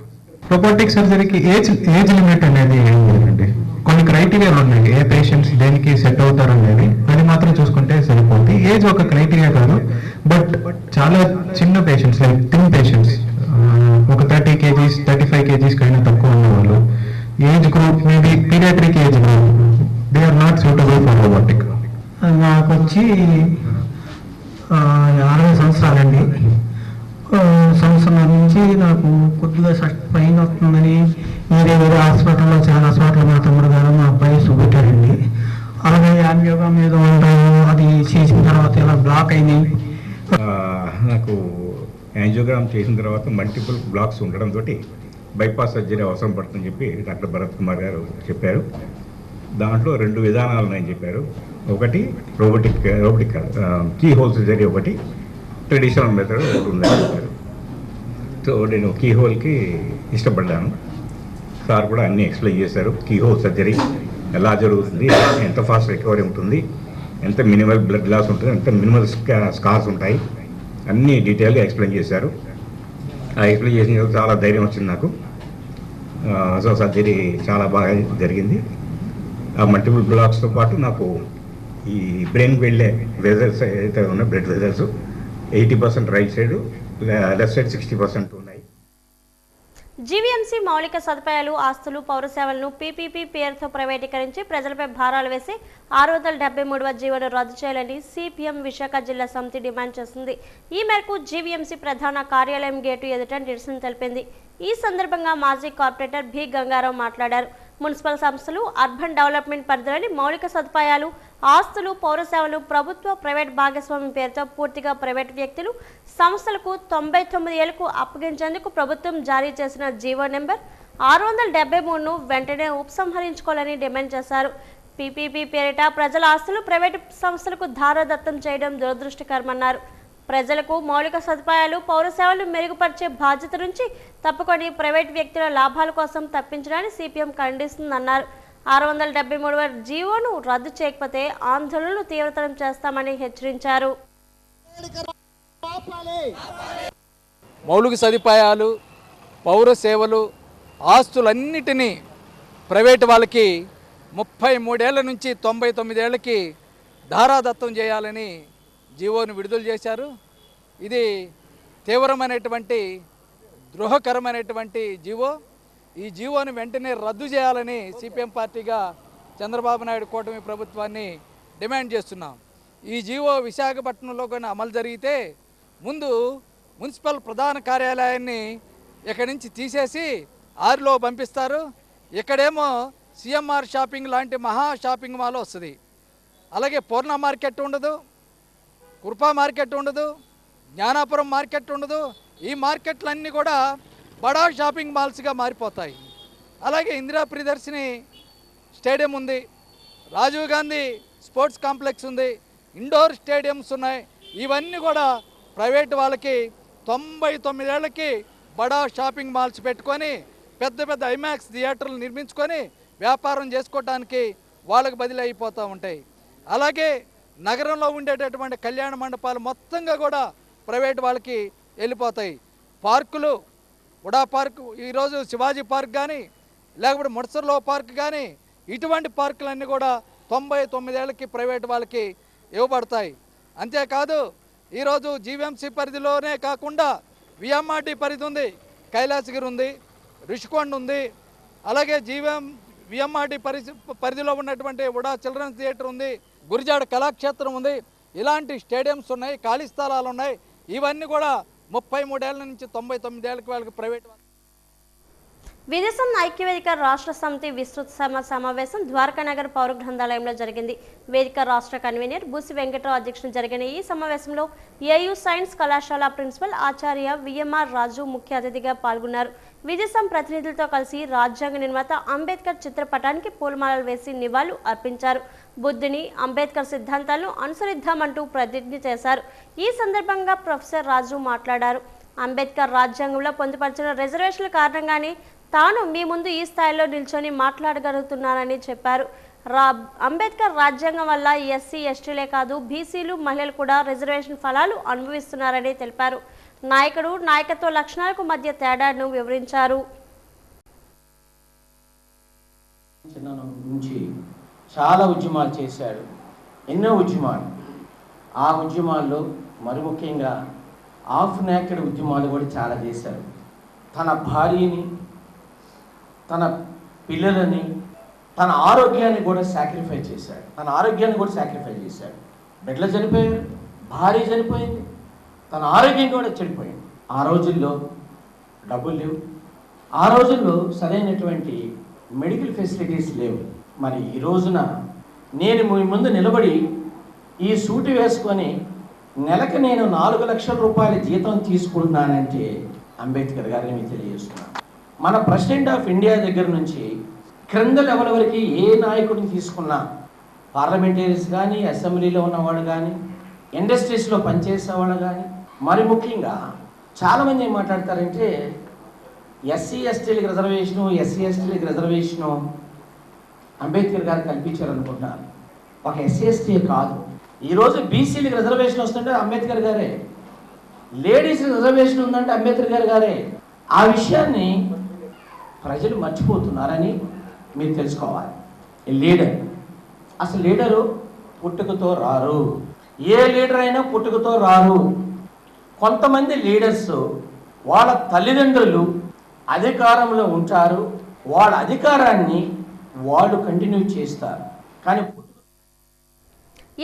N: Robotic సర్జరీకి ఏజ్ లిమిట్ అనేది ఏం లేదండి. కొన్ని క్రైటీరియాలు ఉన్నాయి ఏ పేషెంట్స్ దేనికి సెట్ అవుతారు అనేది. అది మాత్రం చూసుకుంటే సరిపోతుంది. ఏజ్ ఒక క్రైటీరియా కాదు. బట్ చాలా చిన్న పేషెంట్స్ లైక్ థిన్ పేషెంట్స్ ఒక 30 kgs 35 kgs కైనా తక్కువ ఉన్నవాళ్ళు age group maybe pediatric age group they are not suitable for robotic.
O: నాకు వచ్చి 60 సంవత్సరాలండి. సంవత్సరం నుంచి నాకు కొద్దిగా పైన వస్తుందని వేరే హాస్పిటల్లో చాలా చోట్ల మా తమ్ముడు గారు మా అబ్బాయి చూపెట్టారండి. అలాగే యాంజియోగ్రామ్ ఏదో ఉంటారు అది చేసిన తర్వాత ఇలా బ్లాక్ అయినాయి.
P: నాకు యాంజియోగ్రామ్ చేసిన తర్వాత మల్టిపుల్ బ్లాక్స్ ఉండడంతో బైపాస్ సర్జరీ అవసరం పడుతుందని చెప్పి డాక్టర్ భరత్ కుమార్ గారు చెప్పారు. దాంట్లో 2 విధానాలు ఉన్నాయని చెప్పారు. ఒకటి రోబోటిక్ కీ హోల్ సర్జరీ, ఒకటి ట్రెడిషనల్ మెథడ్ ఒకటి ఉందని చెప్పారు. సో నేను కీ హోల్కి ఇష్టపడ్డాను. సార్ కూడా అన్నీ ఎక్స్ప్లెయిన్ చేశారు. కీ హోల్ సర్జరీ ఎలా జరుగుతుంది, ఎంత ఫాస్ట్ రికవరీ ఉంటుంది, ఎంత మినిమల్ బ్లడ్ లాస్ ఉంటుంది, ఎంత మినిమల్ స్కార్స్ ఉంటాయి, అన్నీ డీటెయిల్గా ఎక్స్ప్లెయిన్ చేశారు. ఆ ఎక్స్ప్లెయిన్ చేసిన చాలా ధైర్యం వచ్చింది నాకు. సో సర్జరీ చాలా బాగా జరిగింది. ఆ మల్టిపుల్ బ్లాక్స్తో పాటు నాకు ఈ బ్రెయిన్కి వెళ్ళే వెజల్స్ ఏదైతే ఉన్నాయి blood vessels 80% right side, left side 60% ఉన్నాయి.
A: జీవీఎంసీ మౌలిక సదుపాయాలు, ఆస్తులు, పౌర సేవలను పీపీపీ పేరుతో ప్రైవేటీకరించి ప్రజలపై భారాలు వేసి 673వ జీవోను రద్దు చేయాలని సిపిఎం విశాఖ జిల్లా సమితి డిమాండ్ చేసింది. ఈ మేరకు జీవీఎంసీ ప్రధాన కార్యాలయం గేటు ఎదుట నిరసన తెలిపింది. ఈ సందర్భంగా మాజీ కార్పొరేటర్ బి గంగారావు మాట్లాడారు. మున్సిపల్ సంస్థలు, అర్బన్ డెవలప్మెంట్ పరిధిలోని మౌలిక సదుపాయాలు, ఆస్తులు, పౌర సేవలు ప్రభుత్వ ప్రైవేట్ భాగస్వామ్యం పేరుతో పూర్తిగా ప్రైవేట్ వ్యక్తులు, సంస్థలకు 99 ఏళ్లకు అప్పగించేందుకు ప్రభుత్వం జారీ చేసిన జీవో నెంబర్ 673ను వెంటనే ఉపసంహరించుకోవాలని డిమాండ్ చేశారు. పీపీపీ పేరిట ప్రజల ఆస్తులు ప్రైవేటు సంస్థలకు ధారాదత్తం చేయడం దురదృష్టకరమన్నారు. ప్రజలకు మౌలిక సదుపాయాలు, పౌర సేవలు మెరుగుపరిచే బాధ్యత నుంచి తప్పుకొని ప్రైవేటు వ్యక్తుల లాభాల కోసం తప్పించడాన్ని సిపిఎం ఖండిస్తుందన్నారు. 673వ జీవోను రద్దు చేయకపోతే ఆందోళనలు తీవ్రతరం చేస్తామని హెచ్చరించారు.
Q: మౌలిక సదుపాయాలు, పౌర సేవలు, ఆస్తులన్నిటినీ ప్రైవేటు వాళ్ళకి 33 ఏళ్ల నుంచి 99 ఏళ్ళకి ధారాదత్తం చేయాలని జీవోను విడుదల చేశారు. ఇది తీవ్రమైనటువంటి ద్రోహకరమైనటువంటి జీవో. ఈ జీవోని వెంటనే రద్దు చేయాలని సిపిఎం పార్టీగా చంద్రబాబు నాయుడు కూటమి ప్రభుత్వాన్ని డిమాండ్ చేస్తున్నాం. ఈ జీవో విశాఖపట్నంలో కానీ అమలు జరిగితే ముందు మున్సిపల్ ప్రధాన కార్యాలయాన్ని ఇక్కడి నుంచి తీసేసి ఆరులో పంపిస్తారు. ఇక్కడేమో సిఎంఆర్ షాపింగ్ లాంటి మహా షాపింగ్ మాల్ వస్తుంది. అలాగే పూర్ణ మార్కెట్ ఉండదు, కృపా మార్కెట్ ఉండదు, జ్ఞానాపురం మార్కెట్ ఉండదు. ఈ మార్కెట్లన్నీ కూడా బడా షాపింగ్ మాల్స్గా మారిపోతాయి. అలాగే ఇందిరా ప్రియదర్శిని స్టేడియం ఉంది, రాజీవ్ గాంధీ స్పోర్ట్స్ కాంప్లెక్స్ ఉంది, ఇండోర్ స్టేడియంస్ ఉన్నాయి. ఇవన్నీ కూడా ప్రైవేట్ వాళ్ళకి 99 ఏళ్ళకి బడా షాపింగ్ మాల్స్ పెట్టుకొని పెద్ద పెద్ద ఐమాక్స్ థియేటర్లు నిర్మించుకొని వ్యాపారం చేసుకోవడానికి వాళ్ళకి బదిలీ అయిపోతూ ఉంటాయి. అలాగే నగరంలో ఉండేటటువంటి కళ్యాణ మండపాలు మొత్తంగా కూడా ప్రైవేట్ వాళ్ళకి వెళ్ళిపోతాయి. పార్కులు, ఉడా పార్క్, ఈరోజు శివాజీ పార్క్ కానీ లేకపోతే ముడసర్లో పార్క్ కానీ ఇటువంటి పార్కులన్నీ కూడా 99 ఏళ్ళకి ప్రైవేట్ వాళ్ళకి ఇవ్వబడతాయి. అంతేకాదు ఈరోజు జీవీఎంసీ పరిధిలోనే కాకుండా విఎంఆర్డి పరిధి ఉంది, కైలాసగిరి ఉంది, రిషికొండ ఉంది. అలాగే విఎంఆర్డి పరిధిలో ఉన్నటువంటి ఉడా చిల్డ్రన్స్ థియేటర్ ఉంది, గురిజాడ కళాక్షేత్రం ఉంది. ఇలాంటి స్టేడియంస్ ఉన్నాయి, ఖాళీ స్థలాలు ఉన్నాయి. ఇవన్నీ కూడా 33 ఏళ్ల నుంచి 99 ఏళ్ళకి వాళ్ళకి ప్రైవేట్.
A: విదేశం ఐక్యవేదిక రాష్ట్ర సమితి విస్తృత సమావేశం ద్వారకానగర్ పౌర గ్రంథాలయంలో జరిగింది. వేదిక రాష్ట్ర కన్వీనర్ బూసి వెంకట్రావు అధ్యక్షతన జరిగిన ఈ సమావేశంలో ఏయూ సైన్స్ కళాశాల ప్రిన్సిపల్ ఆచార్య విఎంఆర్ రాజు ముఖ్య అతిథిగా పాల్గొన్నారు. విదేశం ప్రతినిధులతో కలిసి రాజ్యాంగ నిర్మాత అంబేద్కర్ చిత్రపటానికి పూలమాలలు వేసి నివాళులు అర్పించారు. బుద్ధుని, అంబేద్కర్ సిద్ధాంతాలను అనుసరిద్దామంటూ ప్రతిజ్ఞ చేశారు. ఈ సందర్భంగా ప్రొఫెసర్ రాజు మాట్లాడారు. అంబేద్కర్ రాజ్యాంగంలో పొందుపరిచిన రిజర్వేషన్ల కారణంగానే తాను మీ ముందు ఈ స్థాయిలో నిల్చొని మాట్లాడగలుగుతున్నానని చెప్పారు. అంబేద్కర్ రాజ్యాంగం వల్ల ఎస్సీ, ఎస్టీలే కాదు బీసీలు, మహిళలు కూడా రిజర్వేషన్ ఫలాలు అనుభవిస్తున్నారని తెలిపారు. నాయకుడు, నాయకత్వ లక్షణాలకు మధ్య తేడాను వివరించారు.
R: నుంచి చాలా ఉద్యమాలు చేశాడు, ఎన్నో ఉద్యమాలు. ఆ ఉద్యమాల్లో మరి ముఖ్యంగా ఆఫ్ నేకెడ్ ఉద్యమాలు కూడా చాలా చేశారు. తన భార్యని, తన పిల్లలని, తన ఆరోగ్యాన్ని కూడా సాక్రిఫైస్ చేశాడు. బిడ్డలు చనిపోయారు, భార్య చనిపోయింది, తన ఆరోగ్యం కూడా చెడిపోయింది. ఆ రోజుల్లో డబ్బులు లేవు, ఆ రోజుల్లో సరైనటువంటి మెడికల్ ఫెసిలిటీస్ లేవు. మరి ఈ రోజున నేను మీ ముందు నిలబడి ఈ సూటు వేసుకొని నెలకు నేను 4 లక్షల రూపాయల జీతం తీసుకుంటున్నానంటే అంబేద్కర్ గారిని మీకు తెలియజేస్తున్నాను. మన ప్రెసిడెంట్ ఆఫ్ ఇండియా దగ్గర నుంచి క్రింద లెవెల్ వరకు ఏ నాయకుడిని తీసుకున్నా, పార్లమెంటరీస్ కానీ, అసెంబ్లీలో ఉన్నవాడు కానీ, ఇండస్ట్రీస్లో పనిచేసేవాడు కానీ, మరి ముఖ్యంగా చాలామంది ఏం మాట్లాడతారంటే ఎస్సీ ఎస్టీలకు రిజర్వేషను అంబేద్కర్ గారు కల్పించారనుకుంటున్నారు. ఒక ఎస్సీ ఎస్టీ కాదు, ఈరోజు బీసీలకు రిజర్వేషన్ వస్తుంటే అంబేద్కర్ గారే, లేడీస్ రిజర్వేషన్ ఉందంటే అంబేద్కర్ గారే. ఆ విషయాన్ని ప్రజలు మర్చిపోతున్నారని మీరు తెలుసుకోవాలి. లీడరు పుట్టుకతో రారు, ఏ లీడర్ అయినా పుట్టుకతో రారు. కొంతమంది లీడర్స్ వాళ్ళ తల్లిదండ్రులు అధికారంలో ఉంటారు, వాళ్ళ అధికారాన్ని వాళ్ళు కంటిన్యూ చేస్తారు. కానీ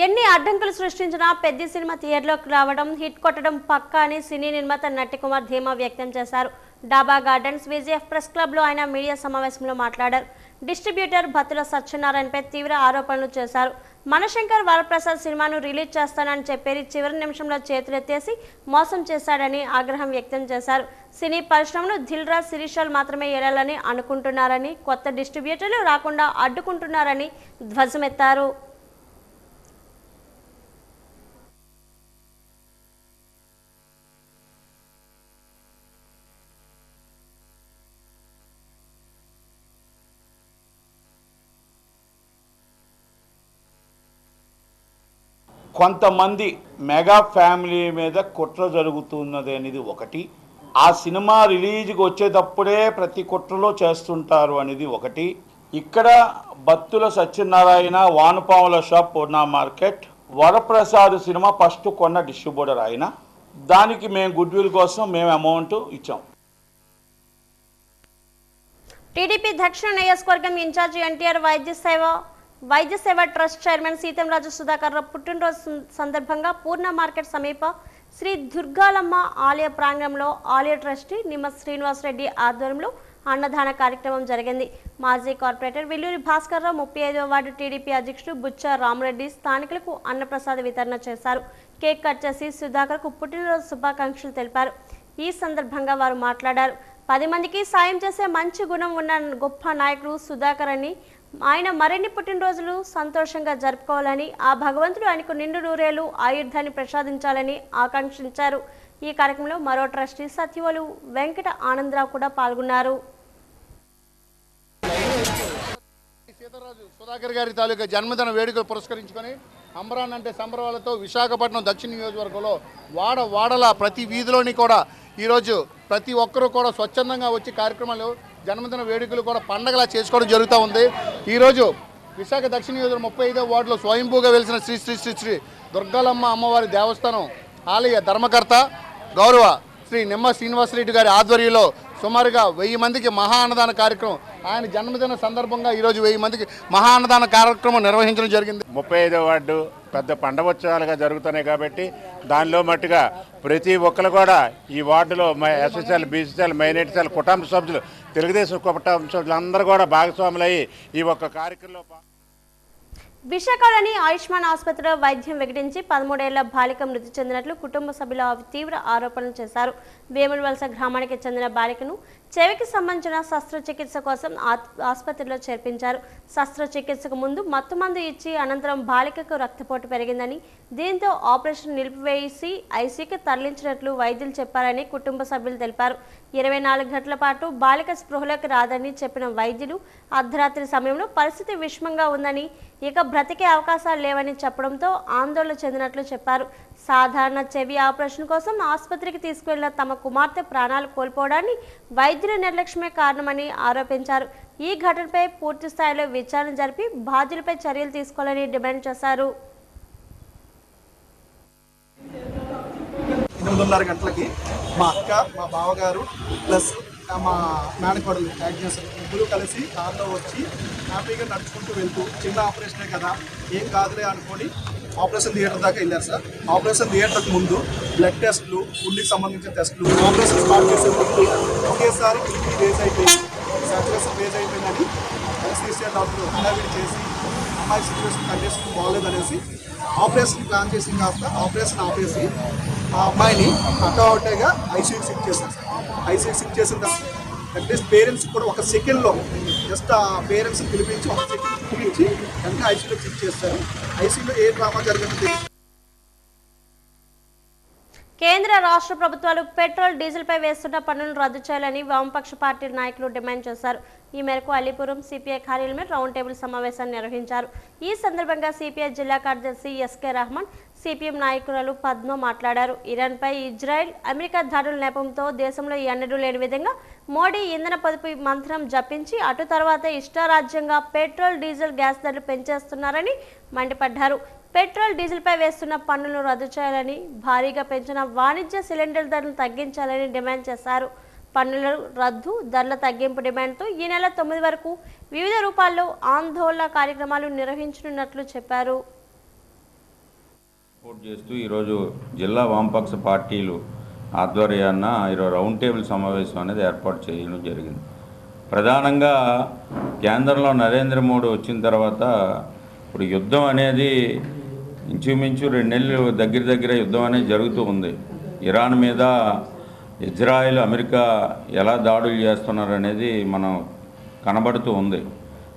A: ఎన్ని అడ్డంకులు సృష్టించినా పెద్ద సినిమా థియేటర్లోకి రావడం, హిట్ కొట్టడం పక్కా అని సినీ నిర్మాత నట్టికుమార్ ధీమా వ్యక్తం చేశారు. డాబా గార్డెన్స్ విజిఎఫ్ ప్రెస్ క్లబ్లో ఆయన మీడియా సమావేశంలో మాట్లాడారు. డిస్ట్రిబ్యూటర్ భత్తుల సత్యనారాయణపై తీవ్ర ఆరోపణలు చేశారు. మనశంకర్ వరప్రసాద్ సినిమాను రిలీజ్ చేస్తానని చెప్పేది చివరి నిమిషంలో చేతులెత్తేసి మోసం చేశాడని ఆగ్రహం వ్యక్తం చేశారు. సినీ పరిశ్రమను దిల్ రాజ్ శిరీషాలు మాత్రమే ఏలాలని అనుకుంటున్నారని, కొత్త డిస్ట్రిబ్యూటర్లు రాకుండా అడ్డుకుంటున్నారని ధ్వజమెత్తారు.
S: కొంతమంది మెగా ఫ్యామిలీ మీద కుట్ర జరుగుతున్నది అనేది ఒకటి, ఆ సినిమా రిలీజ్కి వచ్చేటప్పుడే ప్రతి కుట్రలో చేస్తుంటారు అనేది ఒకటి. ఇక్కడ బత్తుల సత్యనారాయణ వానపాముల షాప్ పూర్ణ మార్కెట్ వరప్రసాద్ సినిమా ఫస్ట్ కొన్న డిస్ట్రిబ్యూటర్ ఆయన, దానికి మేము గుడ్ విల్ కోసం మేము అమౌంట్ ఇచ్చాం.
A: టీడీపీ దక్షిణ నియోజకవర్గం ఇన్ఛార్జి ఎన్టీఆర్ వైద్య సేవ ట్రస్ట్ చైర్మన్ సీతంరాజు సుధాకర్ రావు పుట్టినరోజు సందర్భంగా పూర్ణ మార్కెట్ సమీప శ్రీ దుర్గాలమ్మ ఆలయ ప్రాంగణంలో ఆలయ ట్రస్టీ నిమ్మ శ్రీనివాసరెడ్డి ఆధ్వర్యంలో అన్నదాన కార్యక్రమం జరిగింది. మాజీ corporator Villuri Bhaskar Rao 35వ ward TDP అధ్యక్షుడు బుచ్చా రామరెడ్డి స్థానికులకు అన్నప్రసాద వితరణ చేశారు. కేక్ కట్ చేసి సుధాకర్కు పుట్టినరోజు శుభాకాంక్షలు తెలిపారు. ఈ సందర్భంగా వారు మాట్లాడారు. 10 మందికి సాయం చేసే మంచి గుణం ఉన్న గొప్ప నాయకుడు సుధాకర్ అని, ఆయన మరిన్ని పుట్టినరోజులు సంతోషంగా జరుపుకోవాలని, ఆ భగవంతుడు ఆయనకు నిండు నూరేళ్లు ఆయుర్ధాన్ని ప్రసాదించాలని ఆకాంక్షించారు. ఈ కార్యక్రమంలో మరో ట్రస్టీ సత్యవలు వెంకట ఆనందరావు కూడా పాల్గొన్నారు.
K: సీతారాజు సుధాకర్ గారి తాలూకా జన్మదిన వేడుకలు పురస్కరించుకొని అంబరాన్ అంటే సంబరాలతో విశాఖపట్నం దక్షిణ నియోజకవర్గంలో వాడల ప్రతి వీధిలోని కూడా ఈరోజు ప్రతి ఒక్కరూ కూడా స్వచ్ఛందంగా వచ్చి కార్యక్రమాలు జన్మదిన వేడుకలు కూడా పండగలా చేసుకోవడం జరుగుతూ ఉంది. ఈరోజు విశాఖ దక్షిణ నియోజకవర్గం 35వ వార్డులో స్వయంభూగా వెలిసిన శ్రీ శ్రీ శ్రీ శ్రీ దుర్గాలమ్మ అమ్మవారి దేవస్థానం ఆలయ ధర్మకర్త గౌరవ శ్రీ నిమ్మ శ్రీనివాసరెడ్డి గారి ఆధ్వర్యంలో సుమారుగా 1000 మందికి మహా అన్నదాన కార్యక్రమం, ఆయన జన్మదిన సందర్భంగా ఈరోజు 1000 మందికి మహా అన్నదాన కార్యక్రమం నిర్వహించడం జరిగింది.
T: 35వ వార్డు పెద్ద పండగోత్సవాలుగా జరుగుతున్నాయి కాబట్టి దానిలో మట్టుగా ప్రతి ఒక్కరు కూడా ఈ వార్డులో ఎస్ఎస్ఎల్, బీసీఎల్, మైనారిటీఎల్ కుటుంబ సభ్యులు, తెలుగుదేశం కుటుంబ సభ్యులు అందరూ కూడా భాగస్వాములయ్యి ఈ ఒక్క కార్యక్రమంలో
A: విశాఖలోని ఆయుష్మాన్ ఆసుపత్రిలో వైద్యం వికటించి 13 ఏళ్ల బాలిక మృతి చెందినట్లు కుటుంబ సభ్యులు తీవ్ర ఆరోపణలు చేశారు. వేములవలస గ్రామానికి చెందిన బాలికను చెవికి సంబంధించిన శస్త్రచికిత్స కోసం ఆసుపత్రిలో చేర్పించారు. శస్త్రచికిత్సకు ముందు మత్తుమందు ఇచ్చి అనంతరం బాలికకు రక్తపోటు పెరిగిందని, దీంతో ఆపరేషన్ నిలిపివేసి ఐసీయూకి తరలించినట్లు వైద్యులు చెప్పారని కుటుంబ సభ్యులు తెలిపారు. 24 గంటల పాటు బాలిక స్పృహలోకి రాదని చెప్పిన వైద్యులు అర్ధరాత్రి సమయంలో పరిస్థితి విషమంగా ఉందని, ఇక బ్రతికే అవకాశాలు లేవని చెప్పడంతో ఆందోళన చెందినట్లు చెప్పారు. సాధారణ చెవి ఆపరేషన్ కోసం ఆసుపత్రికి తీసుకువెళ్లిన తమ కుమార్తె ప్రాణాలు కోల్పోవడాన్ని వైద్యుల నిర్లక్ష్యమే కారణమని ఆరోపించారు. ఈ ఘటనపై పూర్తి స్థాయిలో విచారణ జరిపి బాధ్యులపై చర్యలు తీసుకోవాలని డిమాండ్ చేశారు.
U: 8:30 గంటలకి మా అక్క, మా బావగారు ప్లస్ మా మేనకోడలు యాడ్ చేశారు. ముగ్గురు కలిసి కార్లో వచ్చి హ్యాపీగా నడుచుకుంటూ వెళ్తూ చిన్న ఆపరేషనే కదా ఏం కాదులే అనుకొని ఆపరేషన్ థియేటర్ దాకా వెళ్ళారు సార్. ఆపరేషన్ థియేటర్కి ముందు బ్లడ్ టెస్టులు, గుండెకి సంబంధించిన టెస్టులు, ఆపరేషన్ స్టార్ట్ చేసే ముందు ఒకేసారి బీపీ రేజ్ అయిపోయింది, సాచురేషన్ రేజ్ అయిపోయిందని ఎన్ఎస్థీసియా డాక్టర్ హడావిడి చేసి అమ్మాయి సిచ్యువేషన్ కండిషన్ బాగోలేదనేసి ఆపరేషన్ ప్లాన్ చేసి కాస్త ఆపరేషన్ ఆపేసి ఆ అమ్మాయిని అక్కడగా ఐసీయూకి షిఫ్ట్ చేశారు సార్. ఐసీయూకి షిఫ్ట్ చేసిన తర్వాత అట్లీస్ట్ పేరెంట్స్ కూడా ఒక సెకండ్లో జస్ట్ ఆ పేరెంట్స్ని పిలిపించి ఒక సెకండ్ పిలిపించి వెంటనే ఐసీయూలో షిఫ్ట్ చేస్తారు. ఐసీయూలో ఏ డ్రామా జరిగింది.
A: కేంద్ర రాష్ట్ర ప్రభుత్వాలు పెట్రోల్, డీజిల్పై వేస్తున్న పన్నులను రద్దు చేయాలని వామపక్ష పార్టీ నాయకులు డిమాండ్ చేశారు. ఈ మేరకు అలీపురం సిపిఐ కార్యాలయంలో రౌండ్ టేబుల్ సమావేశాన్ని నిర్వహించారు. ఈ సందర్భంగా సిపిఐ జిల్లా కార్యదర్శి ఎస్కే రహమాన్, సిపిఎం నాయకురాలు పద్మ మాట్లాడారు. ఇరాన్పై ఇజ్రాయెల్, అమెరికా దాడుల నేపథ్యంతో దేశంలో ఎన్నడూ లేని విధంగా మోడీ ఇంధన పొదుపు మంత్రం జపించి అటు తర్వాత ఇష్టారాజ్యంగా పెట్రోల్, డీజిల్, గ్యాస్ ధరలు పెంచేస్తున్నారని మండిపడ్డారు. పెట్రోల్, డీజిల్పై వేస్తున్న పన్నులను రద్దు చేయాలని, భారీగా పెంచిన వాణిజ్య సిలిండర్ ధరలను తగ్గించాలని డిమాండ్ చేశారు. పన్నుల రద్దు, ధరల తగ్గింపు డిమాండ్తో ఈ నెల 9 వరకు వివిధ రూపాల్లో ఆందోళన కార్యక్రమాలు నిర్వహించనున్నట్లు చెప్పారు.
V: సపోర్ట్ చేస్తూ ఈరోజు జిల్లా వామపక్ష పార్టీలు
B: ఆధ్వర్యాన ఈరోజు రౌండ్ టేబుల్ సమావేశం అనేది ఏర్పాటు చేయడం జరిగింది. ప్రధానంగా కేంద్రంలో నరేంద్ర మోడీ వచ్చిన తర్వాత ఇప్పుడు యుద్ధం అనేది ఇంచుమించు 2 నెలలు దగ్గర యుద్ధం అనేది జరుగుతూ ఉంది. ఇరాన్ మీద ఇజ్రాయెల్, అమెరికా ఎలా దాడులు చేస్తున్నారు అనేది మనం కనబడుతూ ఉంది.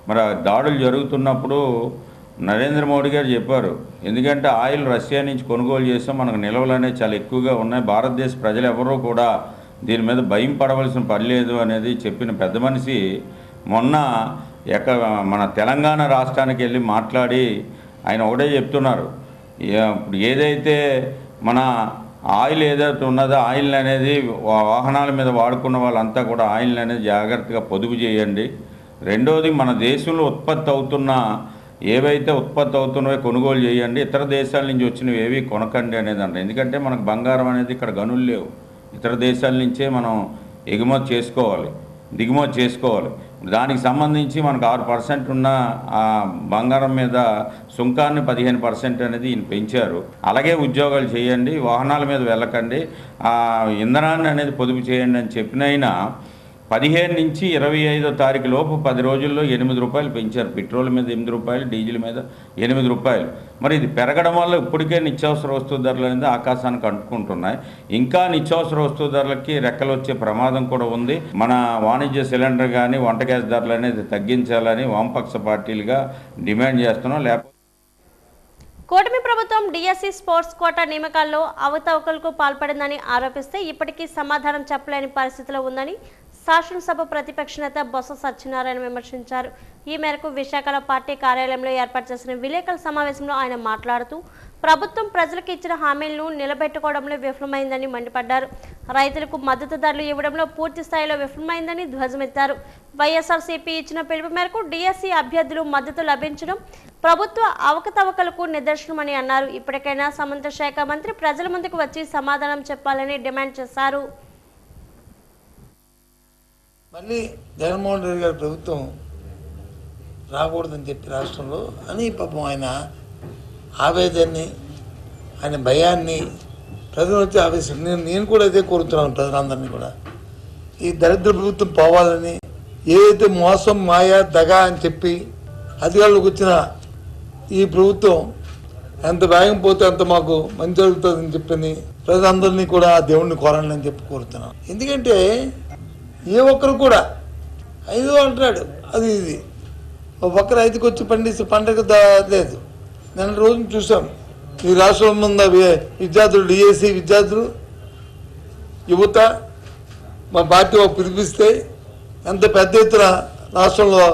B: మరి ఆ దాడులు జరుగుతున్నప్పుడు నరేంద్ర మోడీ గారు చెప్పారు, ఎందుకంటే ఆయిల్ రష్యా నుంచి కొనుగోలు చేస్తాం, మనకు నిల్వలు అనేవి చాలా ఎక్కువగా ఉన్నాయి, భారతదేశ ప్రజలు ఎవరూ కూడా దీని మీద భయం పడవలసిన పని లేదు అనేది చెప్పిన పెద్ద మనిషి మొన్న మన తెలంగాణ రాష్ట్రానికి వెళ్ళి మాట్లాడి ఆయన ఒకటే చెప్తున్నారు, ఇప్పుడు ఏదైతే మన ఆయిల్ ఏదైతే ఉన్నదో ఆయిల్ అనేది వాహనాల మీద వాడుకున్న వాళ్ళంతా కూడా ఆయిల్ అనేది జాగ్రత్తగా పొదుపు చేయండి. రెండోది మన దేశంలో ఉత్పత్తి అవుతున్న ఏవైతే ఉత్పత్తి అవుతున్నాయో కొనుగోలు చేయండి, ఇతర దేశాల నుంచి వచ్చినవి ఏవి కొనకండి అనేది అంట. ఎందుకంటే మనకు బంగారం అనేది ఇక్కడ గనులు లేవు, ఇతర దేశాల నుంచే మనం ఎగుమతి చేసుకోవాలి, దిగుమతి చేసుకోవాలి. దానికి సంబంధించి మనకు 6% ఉన్న ఆ బంగారం మీద సుంకాన్ని 15% అనేది ఈయన పెంచారు. అలాగే ఉద్యోగాలు చేయండి, వాహనాల మీద వెళ్ళకండి, ఇంధనాన్ని అనేది పొదుపు చేయండి అని చెప్పినైనా 15 నుంచి 25వ తారీఖు లోపు 10 రోజుల్లో 8 రూపాయలు పెంచారు. పెట్రోల్ మీద 8 రూపాయలు, డీజిల్ మీద 8 రూపాయలు. మరి ఇది పెరగడం వల్ల ఇప్పటికే నిత్యావసర వస్తువు ధరలు అనేది ఆకాశానికి అంటుకుంటున్నాయి. ఇంకా నిత్యావసర వస్తువు ధరలకి రెక్కలు వచ్చే ప్రమాదం కూడా ఉంది. మన వాణిజ్య సిలిండర్ కానీ వంట గ్యాస్ ధరలు అనేది తగ్గించాలని వామపక్ష పార్టీలుగా డిమాండ్ చేస్తున్నాం. లేకపోతే
A: కూటమి ప్రభుత్వం డిఎస్సి స్పోర్ట్స్ కోటా నియామకాల్లో అవకతవకలకు పాల్పడిందని ఆరోపిస్తే ఇప్పటికీ సమాధానం చెప్పలేని పరిస్థితిలో ఉందని శాసనసభ ప్రతిపక్ష నేత బొత్స సత్యనారాయణ విమర్శించారు. ఈ మేరకు విశాఖలో పార్టీ కార్యాలయంలో ఏర్పాటు చేసిన విలేకరుల సమావేశంలో ఆయన మాట్లాడుతూ ప్రభుత్వం ప్రజలకు ఇచ్చిన హామీలను నిలబెట్టుకోవడంలో విఫలమైందని మండిపడ్డారు. రైతులకు మద్దతు ధరలు ఇవ్వడంలో పూర్తి స్థాయిలో విఫలమైందని ధ్వజమెత్తారు. వైఎస్ఆర్సీపీ ఇచ్చిన పిలుపు మేరకు డిఎస్సి అభ్యర్థులు మద్దతు లభించడం ప్రభుత్వ అవకతవకలకు నిదర్శనమని అన్నారు. ఇప్పటికైనా సంబంధిత శాఖ మంత్రి ప్రజల ముందుకు వచ్చి సమాధానం చెప్పాలని డిమాండ్ చేశారు.
V: మళ్ళీ జగన్మోహన్ రెడ్డి గారి ప్రభుత్వం రాకూడదని చెప్పి రాష్ట్రంలో అని పాపం ఆయన ఆవేదనని, ఆయన భయాన్ని ప్రజలు వచ్చి ఆవేశం నేను కూడా అదే కోరుతున్నాను ప్రజలందరినీ కూడా. ఈ దరిద్ర ప్రభుత్వం పోవాలని, ఏదైతే మోసం, మాయ, దగ అని చెప్పి అధికారులకు వచ్చిన ఈ ప్రభుత్వం ఎంత వేగం పోతే అంత మాకు మంచి జరుగుతుందని చెప్పని ప్రజలందరినీ కూడా దేవుణ్ణి కోరాలని అని చెప్పి కోరుతున్నాను. ఎందుకంటే ఏ ఒక్కరు కూడా 5 అంటున్నాడు, అది ఇది ఒక పక్క రైతుకు వచ్చి పండిస్తే పంటకు లేదు. నిన్న రోజున చూసాం ఈ రాష్ట్రంలో ఉన్న విద్యార్థులు, డిఎస్సి విద్యార్థులు, యువత మా పార్టీ పిలిపిస్తే ఎంత పెద్ద ఎత్తున రాష్ట్రంలో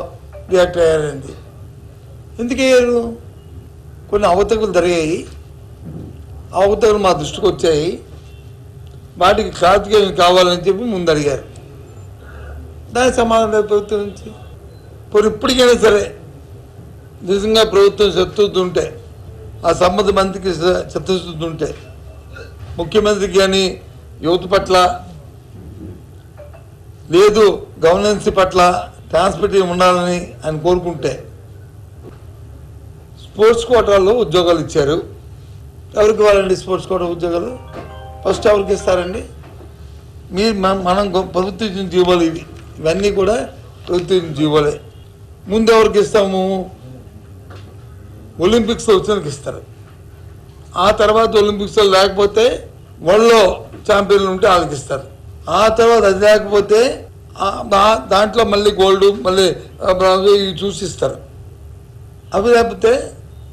V: రియాక్ట్ అయ్యారండి. ఎందుకయ్యారు? కొన్ని అవతకులు జరిగాయి, అవతకులు మా దృష్టికి వచ్చాయి, వాటికి క్లారిఫికేషన్ కావాలని చెప్పి ముందు అడిగారు. దానికి సమాధానం లేదు ప్రభుత్వం నుంచి. ఇప్పటికైనా సరే నిజంగా ప్రభుత్వం చిత్తశుద్ధి ఉంటే, ఆ సంబంధ మంత్రికి చిత్తశుద్ధి ఉంటే, ముఖ్యమంత్రికి కానీ యువత పట్ల లేదు గవర్నెన్స్ పట్ల ట్రాన్స్పరెంట్ ఉండాలని ఆయన కోరుకుంటే, స్పోర్ట్స్ కోటాల్లో ఉద్యోగాలు ఇచ్చారు. ఎవరికి ఇవ్వాలండి స్పోర్ట్స్ కోటా ఉద్యోగాలు? ఫస్ట్ ఎవరికి ఇస్తారండి? మీరు మనం ప్రభుత్వం ఇచ్చిన జీవోలు ఇవన్నీ కూడా ప్రభుత్వం జీవోలే. ముందు ఎవరికి ఇస్తాము? ఒలింపిక్స్లో వచ్చినకి ఇస్తారు. ఆ తర్వాత ఒలింపిక్స్లో లేకపోతే వరల్డ్లో ఛాంపియన్లు ఉంటే వాళ్ళకి ఇస్తారు. ఆ తర్వాత అది లేకపోతే దాంట్లో మళ్ళీ గోల్డ్, మళ్ళీ చూసి ఇస్తారు. అవి లేకపోతే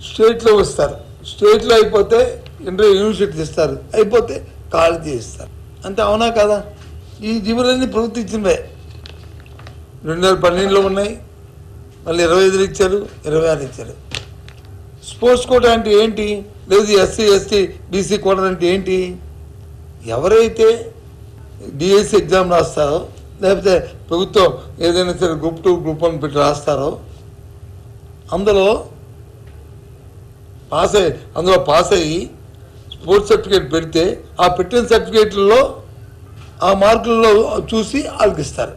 V: స్టేట్లో ఇస్తారు. స్టేట్లో అయిపోతే యూనివర్సిటీకి ఇస్తారు, అయిపోతే కాలేజీ ఇస్తారు. అంతే అవునా కదా? ఈ జీవులన్నీ ప్రభుత్వం ఇచ్చినవే. 2012లో ఉన్నాయి, మళ్ళీ 25 ఇచ్చారు, 26 ఇచ్చారు. స్పోర్ట్స్ కోటా అంటే ఏంటి? లేదు ఎస్సీ ఎస్టీ బీసీ కోటా అంటే ఏంటి? ఎవరైతే డిఎస్సి ఎగ్జామ్ రాస్తారో, లేకపోతే ప్రభుత్వం ఏదైనా సరే గ్రూప్ 2, గ్రూప్ 1 పెట్టి రాస్తారో అందులో పాస్ అయ్యి స్పోర్ట్స్ సర్టిఫికేట్ పెడితే ఆ పెట్టిన సర్టిఫికేట్లలో ఆ మార్కులలో చూసి వాళ్ళకి ఇస్తారు.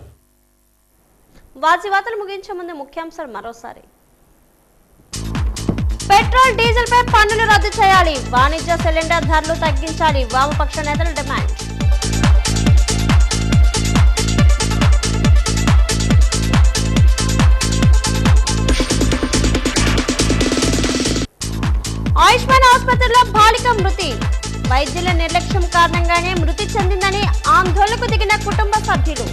A: వార్తలు ముగించే ముందు ముఖ్యాంశాలు మరోసారి. పెట్రోల్ డీజిల్ పై పన్నులు రద్దు చేయాలి, వాణిజ్య సిలిండర్ ధరలు తగ్గించాలి, వామపక్ష నేతల డిమాండ్. ఆసుపత్రిలో బాలిక మృతి. వైద్యుల నిర్లక్ష్యం కారణంగానే మృతి చెందిందని ఆందోళనకు దిగిన కుటుంబ సభ్యులు.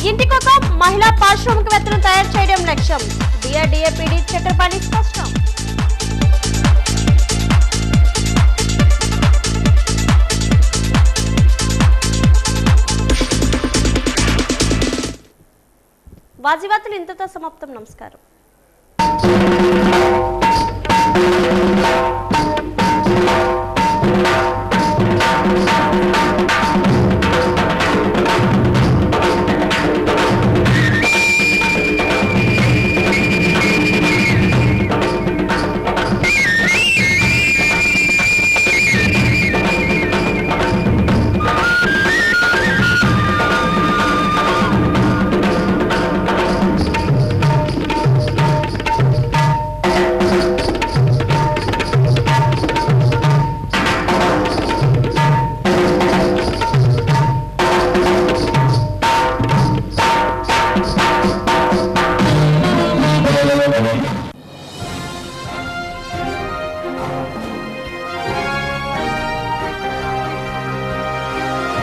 A: ఇంటికొక మహిళా పారిశ్రామికవేత్తను తయారు చేయడం లక్ష్యం. డిఆర్డీఏపీడీ చక్రపాణి స్పష్టం. వాజీవార్తలు ఇంతతో సమాప్తం. నమస్కారం.